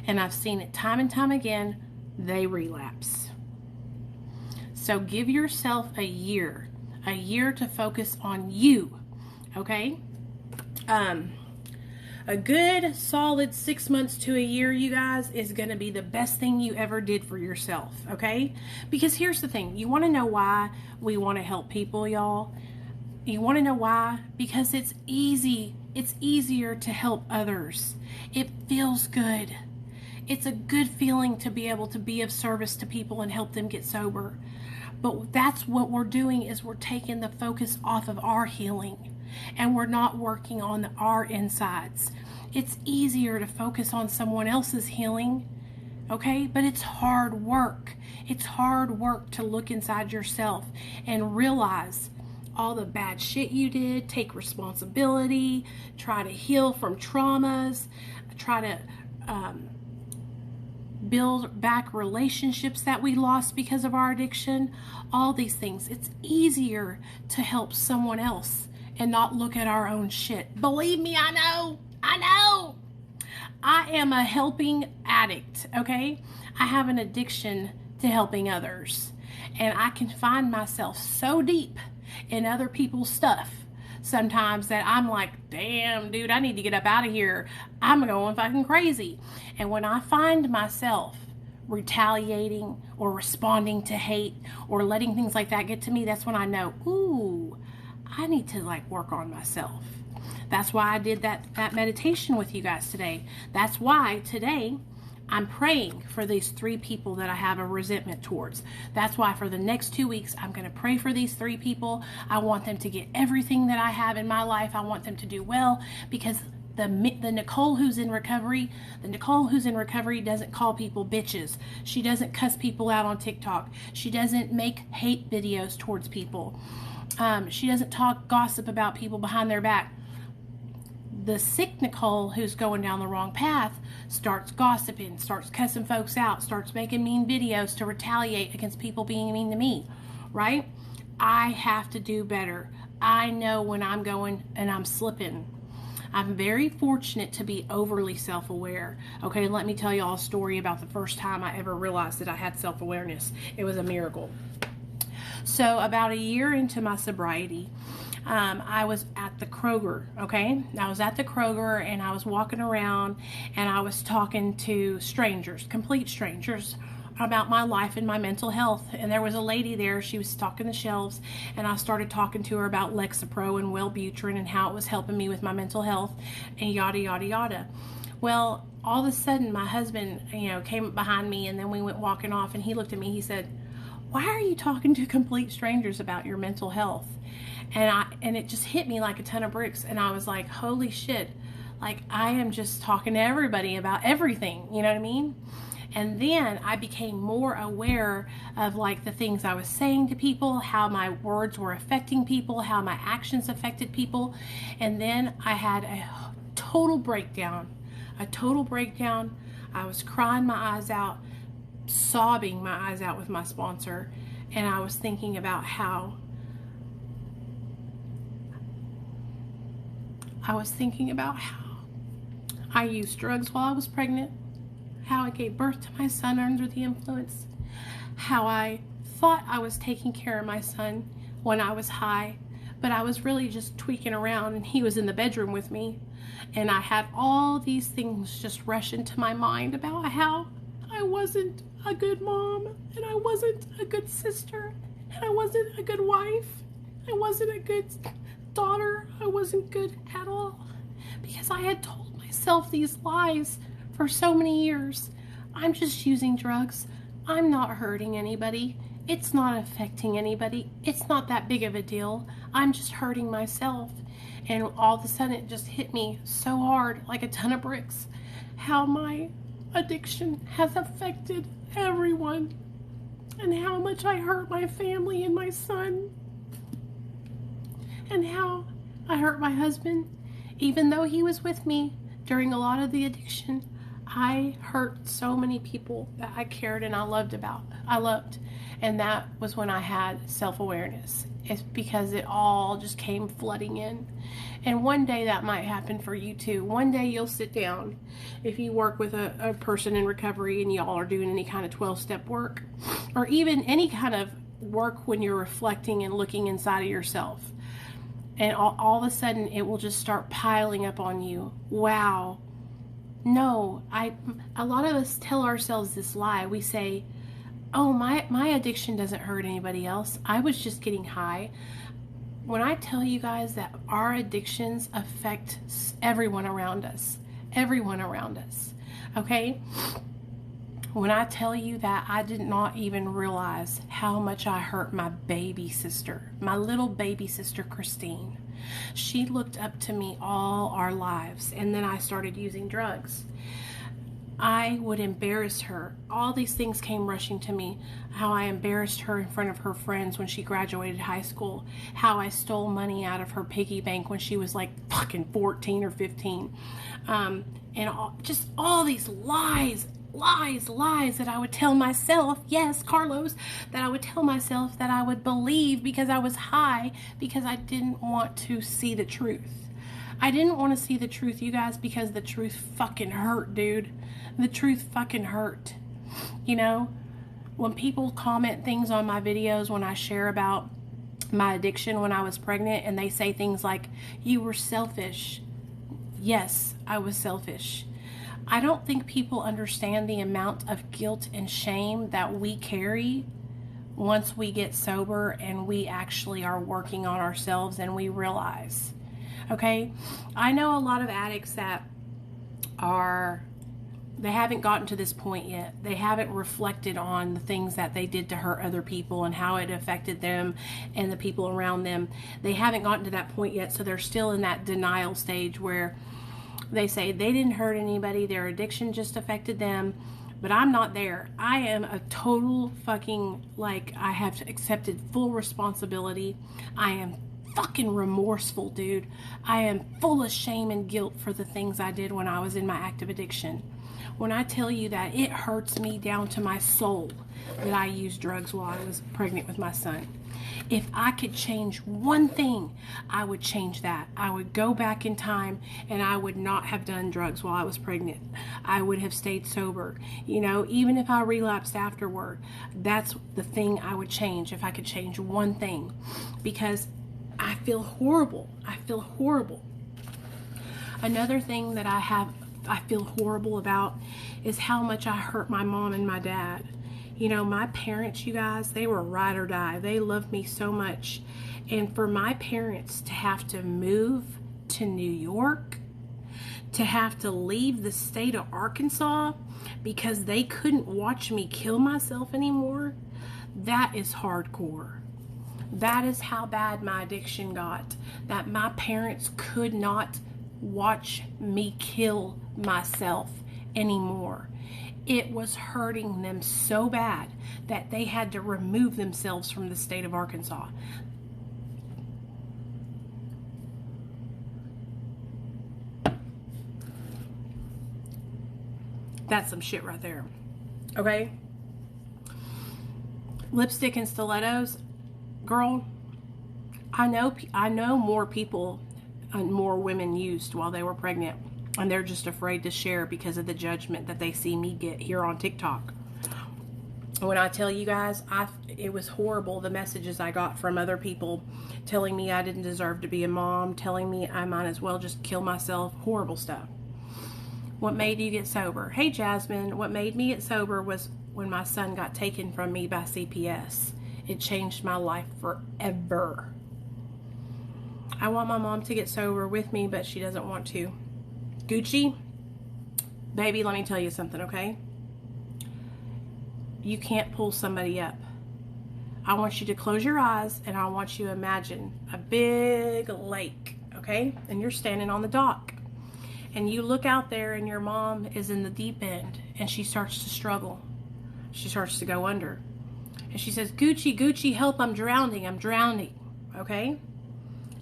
And I've seen it time and time again, they relapse. So give yourself a year to focus on you, okay? A good solid 6 months to a year, you guys, is going to be the best thing you ever did for yourself, okay? Because here's the thing. You want to know why we want to help people, y'all? You want to know why? Because it's easy. It's easier to help others. It feels good. It's a good feeling to be able to be of service to people and help them get sober. But that's what we're doing, is we're taking the focus off of our healing, and we're not working on our insides. It's easier to focus on someone else's healing, okay? But it's hard work. It's hard work to look inside yourself and realize all the bad shit you did, take responsibility, try to heal from traumas, try to build back relationships that we lost because of our addiction, all these things. It's easier to help someone else and not look at our own shit. Believe me, I know. I am a helping addict, okay? I have an addiction to helping others. And I can find myself so deep in other people's stuff sometimes that I'm like, damn, dude, I need to get up out of here. I'm going fucking crazy. And when I find myself retaliating or responding to hate or letting things like that get to me, that's when I know, ooh, I need to work on myself. That's why I did that meditation with you guys today. That's why today I'm praying for these 3 people that I have a resentment towards. That's why for the next 2 weeks, I'm going to pray for these 3 people. I want them to get everything that I have in my life. I want them to do well, because the Nicole who's in recovery, doesn't call people bitches. She doesn't cuss people out on TikTok. She doesn't make hate videos towards people. She doesn't talk gossip about people behind their back. The sick Nicole, who's going down the wrong path, starts gossiping, starts cussing folks out, starts making mean videos to retaliate against people being mean to me, right? I have to do better. I know when I'm going and I'm slipping. I'm very fortunate to be overly self-aware. Okay, let me tell y'all a story about the first time I ever realized that I had self-awareness. It was a miracle. So about a year into my sobriety, I was at the Kroger, okay? I was at the Kroger and I was walking around and I was talking to strangers, complete strangers, about my life and my mental health. And there was a lady there, she was stocking the shelves, and I started talking to her about Lexapro and Wellbutrin and how it was helping me with my mental health and yada, yada, yada. Well, all of a sudden my husband, came behind me, and then we went walking off, and he looked at me, he said, "Why are you talking to complete strangers about your mental health?" And it just hit me like a ton of bricks, and I was like, holy shit, I am just talking to everybody about everything, you know what I mean? And then I became more aware of the things I was saying to people, how my words were affecting people, how my actions affected people. And then I had a total breakdown. I was crying my eyes out, sobbing my eyes out with my sponsor, and I was thinking about how I used drugs while I was pregnant, how I gave birth to my son under the influence, how I thought I was taking care of my son when I was high, but I was really just tweaking around, and he was in the bedroom with me. And I had all these things just rush into my mind about how I wasn't a good mom, and I wasn't a good sister, and I wasn't a good wife, I wasn't a good daughter, I wasn't good at all, because I had told myself these lies for so many years. I'm just using drugs. I'm not hurting anybody. It's not affecting anybody. It's not that big of a deal. I'm just hurting myself. And all of a sudden it just hit me so hard, like a ton of bricks, how my addiction has affected everyone, and how much I hurt my family and my son, and how I hurt my husband Even though he was with me during a lot of the addiction, I hurt so many people that I cared and I loved. And that was when I had self-awareness. It's because it all just came flooding in. And one day that might happen for you too. One day you'll sit down, if you work with a person in recovery and y'all are doing any kind of 12-step work, or even any kind of work when you're reflecting and looking inside of yourself. And all of a sudden it will just start piling up on you. Wow. No, a lot of us tell ourselves this lie. We say, oh, my addiction doesn't hurt anybody else. I was just getting high. When I tell you guys that our addictions affect everyone around us, okay? When I tell you that I did not even realize how much I hurt my baby sister, my little baby sister, Christine. She looked up to me all our lives, and then I started using drugs. I would embarrass her. All these things came rushing to me. How I embarrassed her in front of her friends when she graduated high school. How I stole money out of her piggy bank when she was like fucking 14 or 15. And just all these lies that I would tell myself. Yes, Carlos, that I would tell myself that I would believe because I was high, because I didn't want to see the truth. I didn't want to see the truth, you guys, because the truth fucking hurt, dude. The truth fucking hurt. You know, when people comment things on my videos, when I share about my addiction when I was pregnant, and they say things like, you were selfish. Yes, I was selfish. I don't think people understand the amount of guilt and shame that we carry once we get sober and we actually are working on ourselves and we realize. Okay, I know a lot of addicts that they haven't gotten to this point yet. They haven't reflected on the things that they did to hurt other people and how it affected them and the people around them. They haven't gotten to that point yet, so they're still in that denial stage where they say they didn't hurt anybody, their addiction just affected them. But I'm not there. I am a total fucking, I have accepted full responsibility. I am fucking remorseful, dude. I am full of shame and guilt for the things I did when I was in my active addiction. When I tell you that it hurts me down to my soul that I used drugs while I was pregnant with my son. If I could change one thing, I would change that. I would go back in time and I would not have done drugs while I was pregnant. I would have stayed sober. You know, even if I relapsed afterward, that's the thing I would change if I could change one thing. Because I feel horrible. Another thing that I feel horrible about is how much I hurt my mom and my dad. You know, my parents, you guys, they were ride or die. They loved me so much. And for my parents to have to move to New York, to have to leave the state of Arkansas because they couldn't watch me kill myself anymore, that is hardcore. That is how bad my addiction got. That my parents could not watch me kill myself anymore. It was hurting them so bad that they had to remove themselves from the state of Arkansas. That's some shit right there. Okay? Lipstick and stilettos. Girl, I know more people and more women used while they were pregnant. And they're just afraid to share because of the judgment that they see me get here on TikTok. When I tell you guys, it was horrible, the messages I got from other people telling me I didn't deserve to be a mom, telling me I might as well just kill myself, horrible stuff. What made you get sober? Hey, Jasmine, what made me get sober was when my son got taken from me by CPS. It changed my life forever. I want my mom to get sober with me, but she doesn't want to. Gucci, baby, let me tell you something, okay? You can't pull somebody up. I want you to close your eyes and I want you to imagine a big lake, okay? And you're standing on the dock. And you look out there and your mom is in the deep end and she starts to struggle. She starts to go under. And she says, Gucci, Gucci, help, I'm drowning, okay?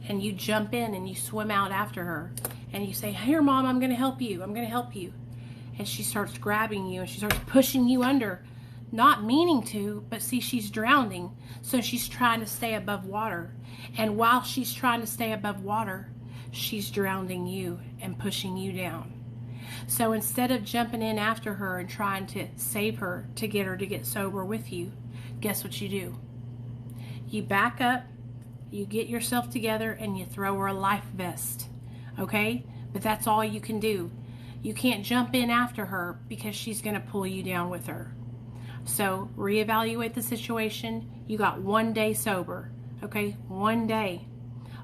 And you jump in and you swim out after her. and you say, "Here, Mom, I'm going to help you. I'm going to help you." And she starts grabbing you and she starts pushing you under, not meaning to, but see, she's drowning. So she's trying to stay above water. And while she's trying to stay above water, she's drowning you and pushing you down. So instead of jumping in after her and trying to save her to get sober with you, guess what you do? You back up, you get yourself together, and you throw her a life vest. Okay? But that's all you can do. You can't jump in after her because she's going to pull you down with her. So reevaluate the situation. You got 1 day sober. Okay? 1 day.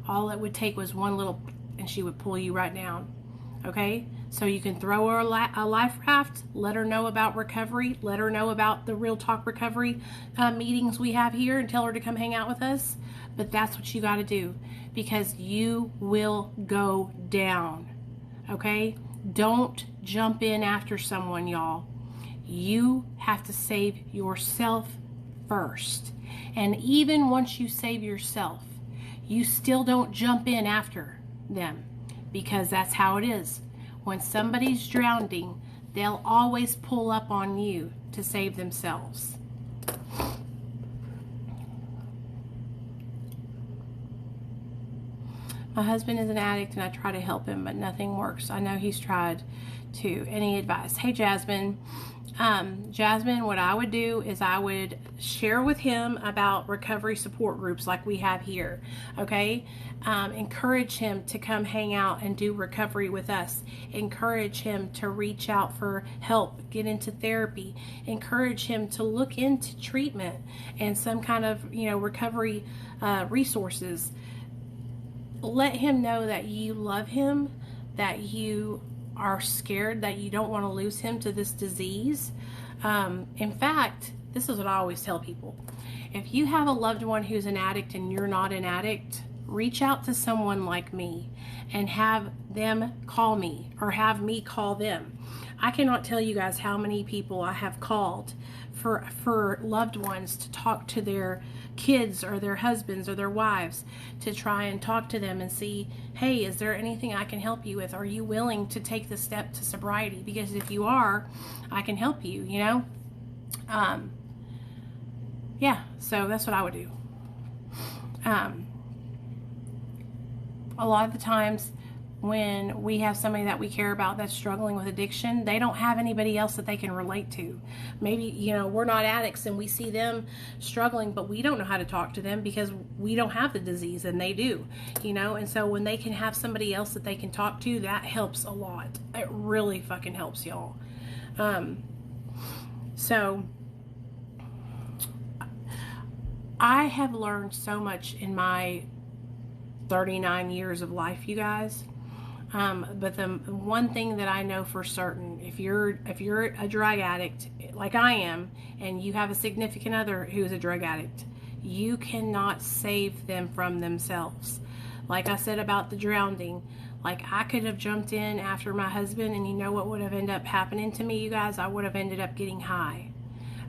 All it would take was one little, and she would pull you right down. Okay? So you can throw her a life raft, let her know about recovery, let her know about the Real Talk Recovery meetings we have here, and tell her to come hang out with us. But that's what you got to do, because you will go down. Okay? Don't jump in after someone, y'all. You have to save yourself first. And even once you save yourself, you still don't jump in after them, because that's how it is. When somebody's drowning, they'll always pull up on you to save themselves. My husband is an addict and I try to help him, but nothing works. I know he's tried to. Any advice? Hey, Jasmine. Jasmine, what I would do is I would share with him about recovery support groups like we have here. Okay? Encourage him to come hang out and do recovery with us. Encourage him to reach out for help, get into therapy. Encourage him to look into treatment and some kind of, recovery resources. Let him know that you love him, that you are scared, that you don't want to lose him to this disease. In fact, this is what I always tell people. If you have a loved one who's an addict and you're not an addict, reach out to someone like me and have them call me, or have me call them. I cannot tell you guys how many people I have called for loved ones to talk to their kids or their husbands or their wives, to try and talk to them and see, hey, is there anything I can help you with? Are you willing to take the step to sobriety? Because if you are, I can help you, yeah, so that's what I would do. A lot of the times when we have somebody that we care about that's struggling with addiction, they don't have anybody else that they can relate to. Maybe, we're not addicts and we see them struggling, but we don't know how to talk to them because we don't have the disease and they do, and so when they can have somebody else that they can talk to, that helps a lot. It really fucking helps, y'all. So I have learned so much in my 39 years of life, you guys. But the one thing that I know for certain, if you're a drug addict like I am, and you have a significant other who's a drug addict, you cannot save them from themselves. Like I said about the drowning, like I could have jumped in after my husband, and you know what would have ended up happening to me, you guys? I would have ended up getting high.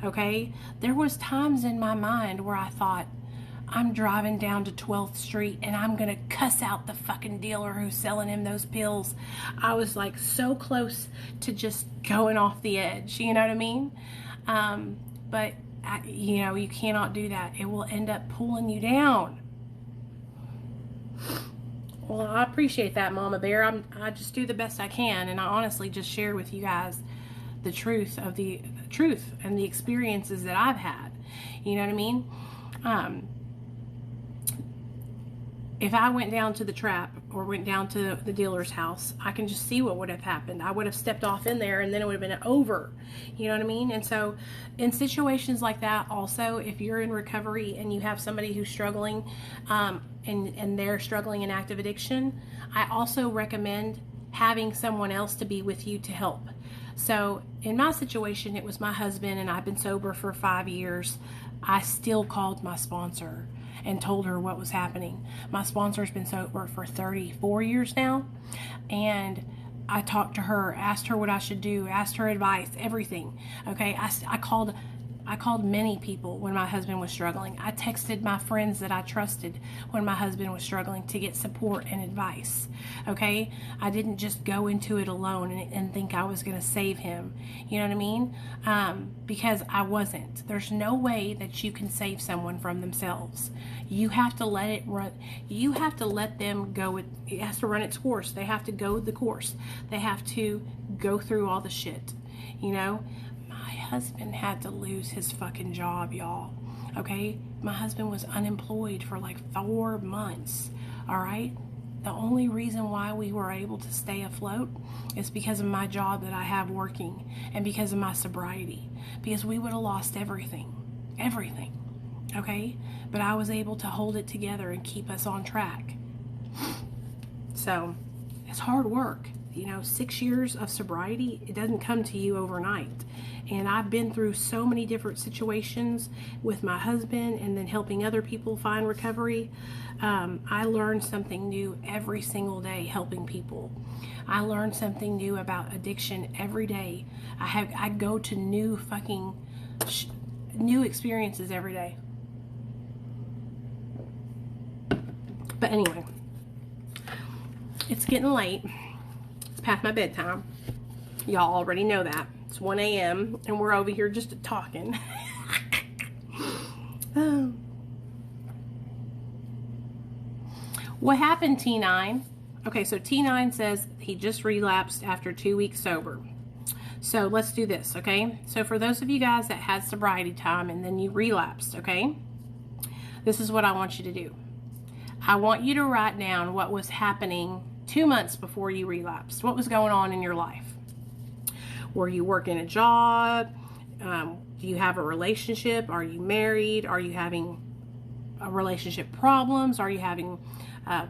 Okay? There was times in my mind where I thought, I'm driving down to 12th Street and I'm going to cuss out the fucking dealer who's selling him those pills. I was like so close to just going off the edge, you know what I mean? But, you cannot do that. It will end up pulling you down. Well, I appreciate that, Mama Bear. I just do the best I can, and I honestly just share with you guys the truth and the experiences that I've had. You know what I mean? If I went down to the trap or went down to the dealer's house, I can just see what would have happened. I would have stepped off in there and then it would have been over. You know what I mean? And so in situations like that, also, if you're in recovery and you have somebody who's struggling and they're struggling in active addiction, I also recommend having someone else to be with you to help. So in my situation, it was my husband, and I've been sober for 5 years. I still called my sponsor and told her what was happening. My sponsor's been sober for 34 years now, and I talked to her, asked her what I should do, asked her advice, everything. Okay, I called I called many people when my husband was struggling. I texted my friends that I trusted when my husband was struggling to get support and advice. Okay? I didn't just go into it alone and think I was going to save him. You know what I mean? Because I wasn't. There's no way that you can save someone from themselves. You have to let it run. You have to let them go. It has to run its course. They have to go the course. They have to go through all the shit. You know? My husband had to lose his fucking job, y'all. Okay? My husband was unemployed for like 4 months. All right? The only reason why we were able to stay afloat is because of my job that I have working and because of my sobriety. Because we would have lost everything. Everything. Okay? But I was able to hold it together and keep us on track. So, it's hard work. You know, 6 years of sobriety, it doesn't come to you overnight. And I've been through so many different situations with my husband and then helping other people find recovery. I learned something new every single day helping people. I learned something new about addiction every day. I go to new experiences every day. But anyway, it's getting late. It's past my bedtime. Y'all already know that. It's 1 a.m. and we're over here just talking. What happened, T9? Okay, so T9 says he just relapsed after 2 weeks sober. So let's do this, okay? So for those of you guys that had sobriety time and then you relapsed, okay? This is what I want you to do. I want you to write down what was happening 2 months before you relapsed. What was going on in your life? Were you working a job? Do you have a relationship? Are you married? Are you having relationship problems? Are you having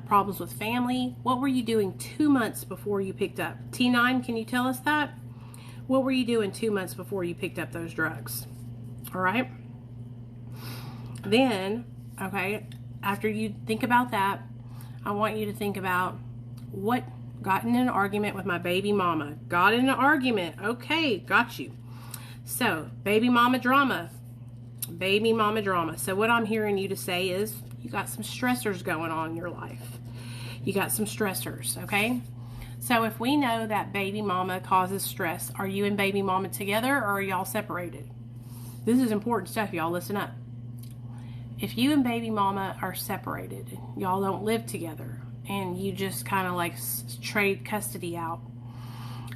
problems with family? What were you doing 2 months before you picked up? T9, can you tell us that? What were you doing 2 months before you picked up those drugs? All right. Then, okay, after you think about that, I want you to think about what got in an argument with my baby mama. Got in an argument. Okay, got you. So, baby mama drama. Baby mama drama. So what I'm hearing you to say is you got some stressors going on in your life. You got some stressors, okay? So if we know that baby mama causes stress, are you and baby mama together or are y'all separated? This is important stuff, y'all. Listen up. If you and baby mama are separated, y'all don't live together, and you just kind of like trade custody out,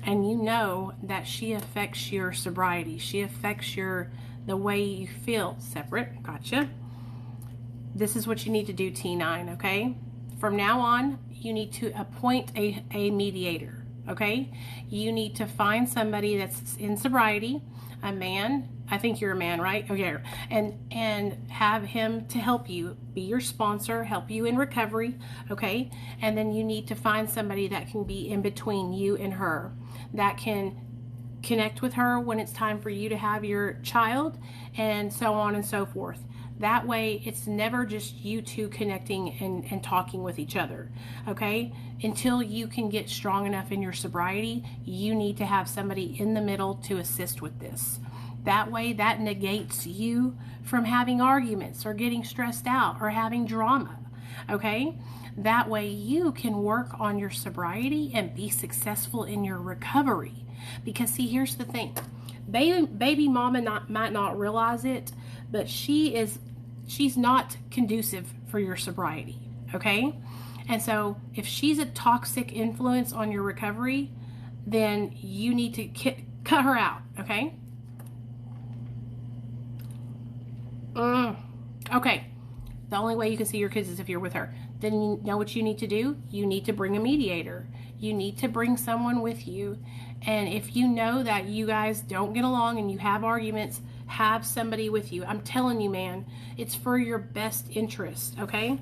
and you know that she affects your sobriety, she affects the way you feel separate, gotcha. This is what you need to do, T9, okay? From now on, you need to appoint a mediator, okay? You need to find somebody that's in sobriety, a man. I think you're a man, right? Okay. And have him to help you, be your sponsor, help you in recovery, okay? And then you need to find somebody that can be in between you and her, that can connect with her when it's time for you to have your child, and so on and so forth. That way, it's never just you two connecting and talking with each other, okay? Until you can get strong enough in your sobriety, you need to have somebody in the middle to assist with this. That way, that negates you from having arguments or getting stressed out or having drama, okay? That way, you can work on your sobriety and be successful in your recovery. Because, see, here's the thing. Baby mama might not realize it, but she's not conducive for your sobriety, okay? And so, if she's a toxic influence on your recovery, then you need to cut her out, okay? Okay, the only way you can see your kids is if you're with her. Then you know what you need to do? You need to bring a mediator. You need to bring someone with you. And if you know that you guys don't get along and you have arguments, have somebody with you. I'm telling you, man, it's for your best interest, okay?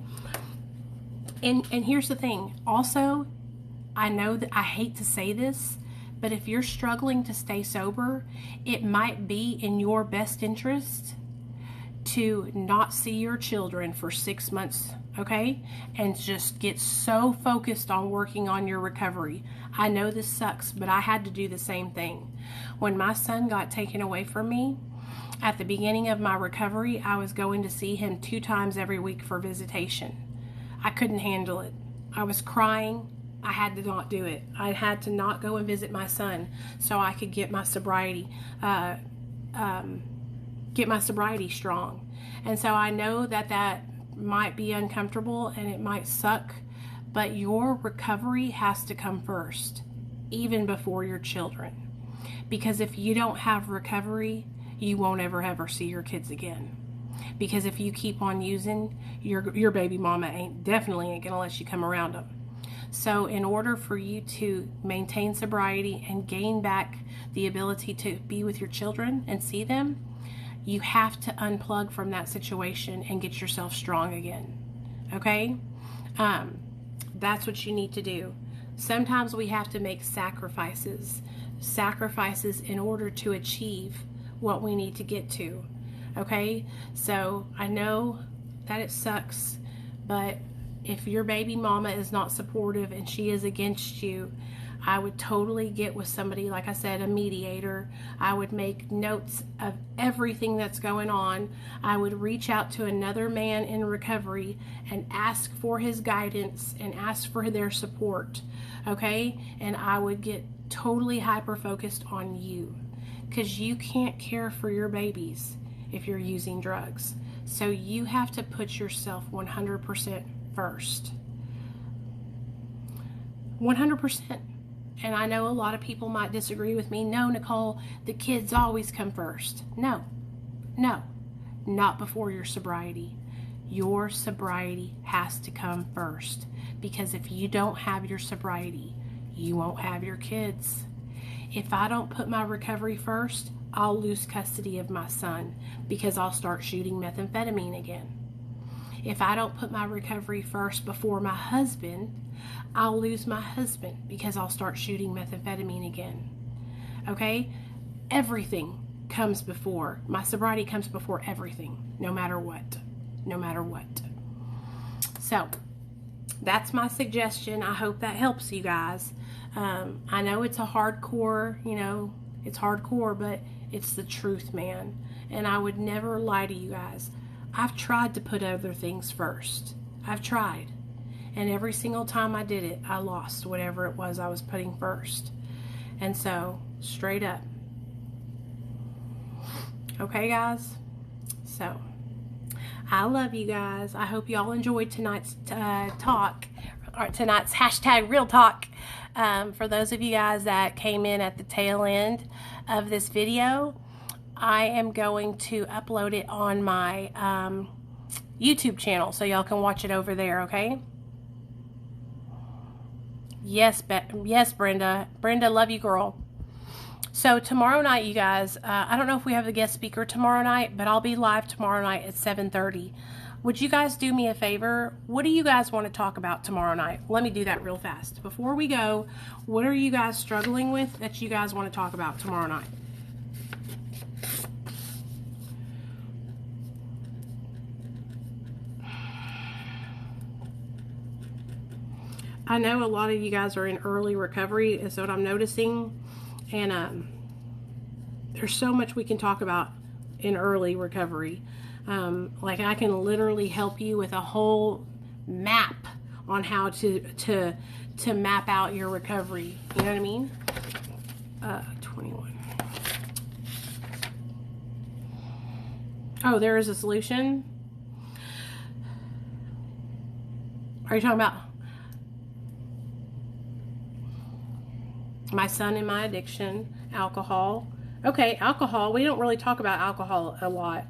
And here's the thing. Also, I know that I hate to say this, but if you're struggling to stay sober, it might be in your best interest to not see your children for 6 months, okay? And just get so focused on working on your recovery. I know this sucks, but I had to do the same thing. When my son got taken away from me, At the beginning of my recovery, I was going to see him 2 times every week for visitation. I couldn't handle it. I was crying. I had to not do it. I had to not go and visit my son so I could get my sobriety, strong. And so I know that that might be uncomfortable and it might suck, but your recovery has to come first, even before your children. Because if you don't have recovery, you won't ever see your kids again. Because if you keep on using, your baby mama definitely ain't gonna let you come around them. So in order for you to maintain sobriety and gain back the ability to be with your children and see them, you have to unplug from that situation and get yourself strong again. Okay? That's what you need to do. Sometimes we have to make sacrifices in order to achieve what we need to get to. Okay? So I know that it sucks, but if your baby mama is not supportive and she is against you, I would totally get with somebody, like I said, a mediator. I would make notes of everything that's going on. I would reach out to another man in recovery and ask for his guidance and ask for their support, okay? And I would get totally hyper-focused on you, because you can't care for your babies if you're using drugs. So you have to put yourself 100% first. 100%. And I know a lot of people might disagree with me. No, Nicole, the kids always come first. No, not before your sobriety. Your sobriety has to come first, because if you don't have your sobriety, you won't have your kids. If I don't put my recovery first, I'll lose custody of my son because I'll start shooting methamphetamine again. If I don't put my recovery first before my husband, I'll lose my husband because I'll start shooting methamphetamine again. Okay? Everything comes before. My sobriety comes before everything, no matter what. No matter what. So, that's my suggestion. I hope that helps you guys. I know it's a hardcore, it's hardcore, but it's the truth, man. And I would never lie to you guys. I've tried to put other things first. I've tried. And every single time I did it, I lost whatever it was I was putting first. And so, straight up. Okay, guys? So, I love you guys. I hope y'all enjoyed tonight's talk, or tonight's hashtag real talk. For those of you guys that came in at the tail end of this video, I am going to upload it on my YouTube channel, so y'all can watch it over there, okay? Yes, Brenda. Brenda, love you, girl. So tomorrow night, you guys, I don't know if we have a guest speaker tomorrow night, but I'll be live tomorrow night at 7:30. Would you guys do me a favor? What do you guys want to talk about tomorrow night? Let me do that real fast. Before we go, what are you guys struggling with that you guys want to talk about tomorrow night? I know a lot of you guys are in early recovery, is what I'm noticing. And there's so much we can talk about in early recovery. Like I can literally help you with a whole map on how to map out your recovery. You know what I mean? 21. Oh, there is a solution. Are you talking about my son and my addiction, alcohol? Okay, alcohol. We don't really talk about alcohol a lot.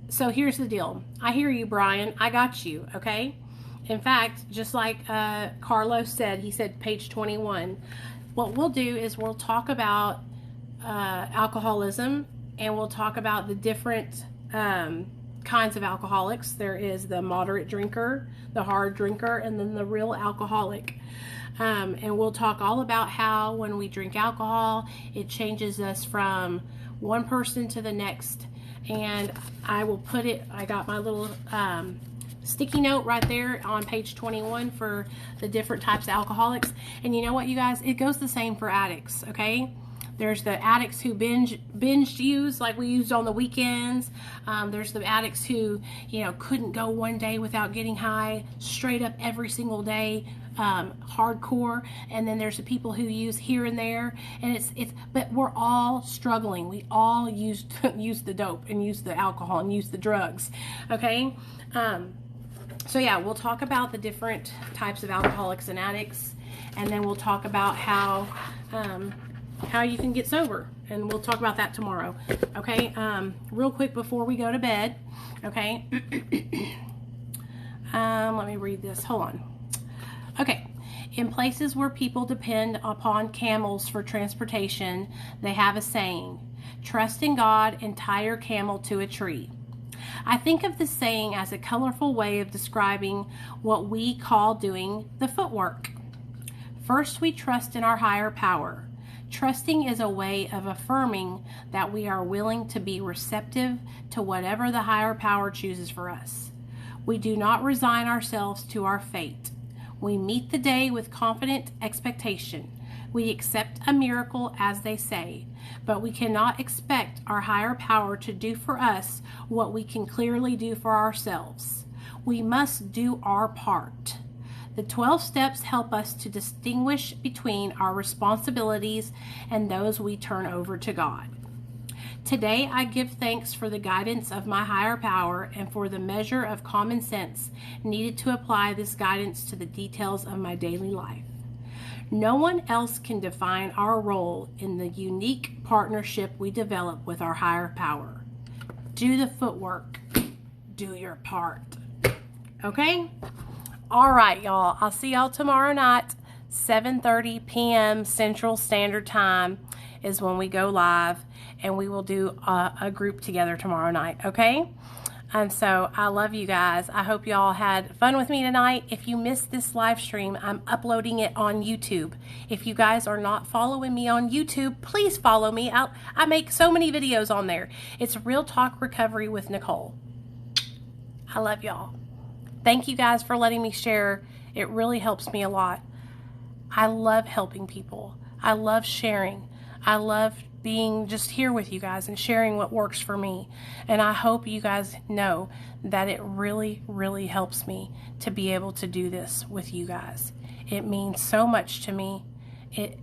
So here's the deal. I hear you, Brian. I got you, okay? In fact, just like Carlos said, he said page 21. What we'll do is we'll talk about alcoholism, and we'll talk about the different kinds of alcoholics. There is the moderate drinker, the hard drinker, and then the real alcoholic. And we'll talk all about how when we drink alcohol, it changes us from one person to the next. And I will put it, I got my little sticky note right there on page 21 for the different types of alcoholics. And you know what, you guys? It goes the same for addicts, okay? There's the addicts who binge use like we used on the weekends. There's the addicts who, you know, couldn't go one day without getting high, straight up every single day, hardcore. And then there's the people who use here and there. And but we're all struggling. We all use the dope and use the alcohol and use the drugs. Okay. So yeah, we'll talk about the different types of alcoholics and addicts, and then we'll talk about how you can get sober, and we'll talk about that tomorrow. Okay. Real quick before we go to bed. Okay. Let me read this. Hold on. Okay. In places where people depend upon camels for transportation, they have a saying, "Trust in God and tie your camel to a tree." I think of this saying as a colorful way of describing what we call doing the footwork. First, we trust in our higher power. Trusting is a way of affirming that we are willing to be receptive to whatever the higher power chooses for us. We do not resign ourselves to our fate. We meet the day with confident expectation. We accept a miracle, as they say, but we cannot expect our higher power to do for us what we can clearly do for ourselves. We must do our part. The 12 steps help us to distinguish between our responsibilities and those we turn over to God. Today, I give thanks for the guidance of my higher power and for the measure of common sense needed to apply this guidance to the details of my daily life. No one else can define our role in the unique partnership we develop with our higher power. Do the footwork. Do your part. Okay? All right, y'all. I'll see y'all tomorrow night. 7:30 p.m. Central Standard Time is when we go live, and we will do a group together tomorrow night. Okay? And so I love you guys. I hope y'all had fun with me tonight. If you missed this live stream, I'm uploading it on YouTube. If you guys are not following me on YouTube, please follow me. I make so many videos on there. It's Real Talk Recovery with Nicole. I love y'all. Thank you guys for letting me share. It really helps me a lot. I love helping people. I love sharing. I love being just here with you guys and sharing what works for me. And I hope you guys know that it really, really helps me to be able to do this with you guys. It means so much to me. It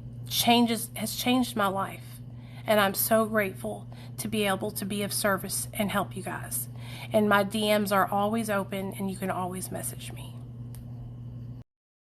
has changed my life. And I'm so grateful to be able to be of service and help you guys. And my DMs are always open, and you can always message me.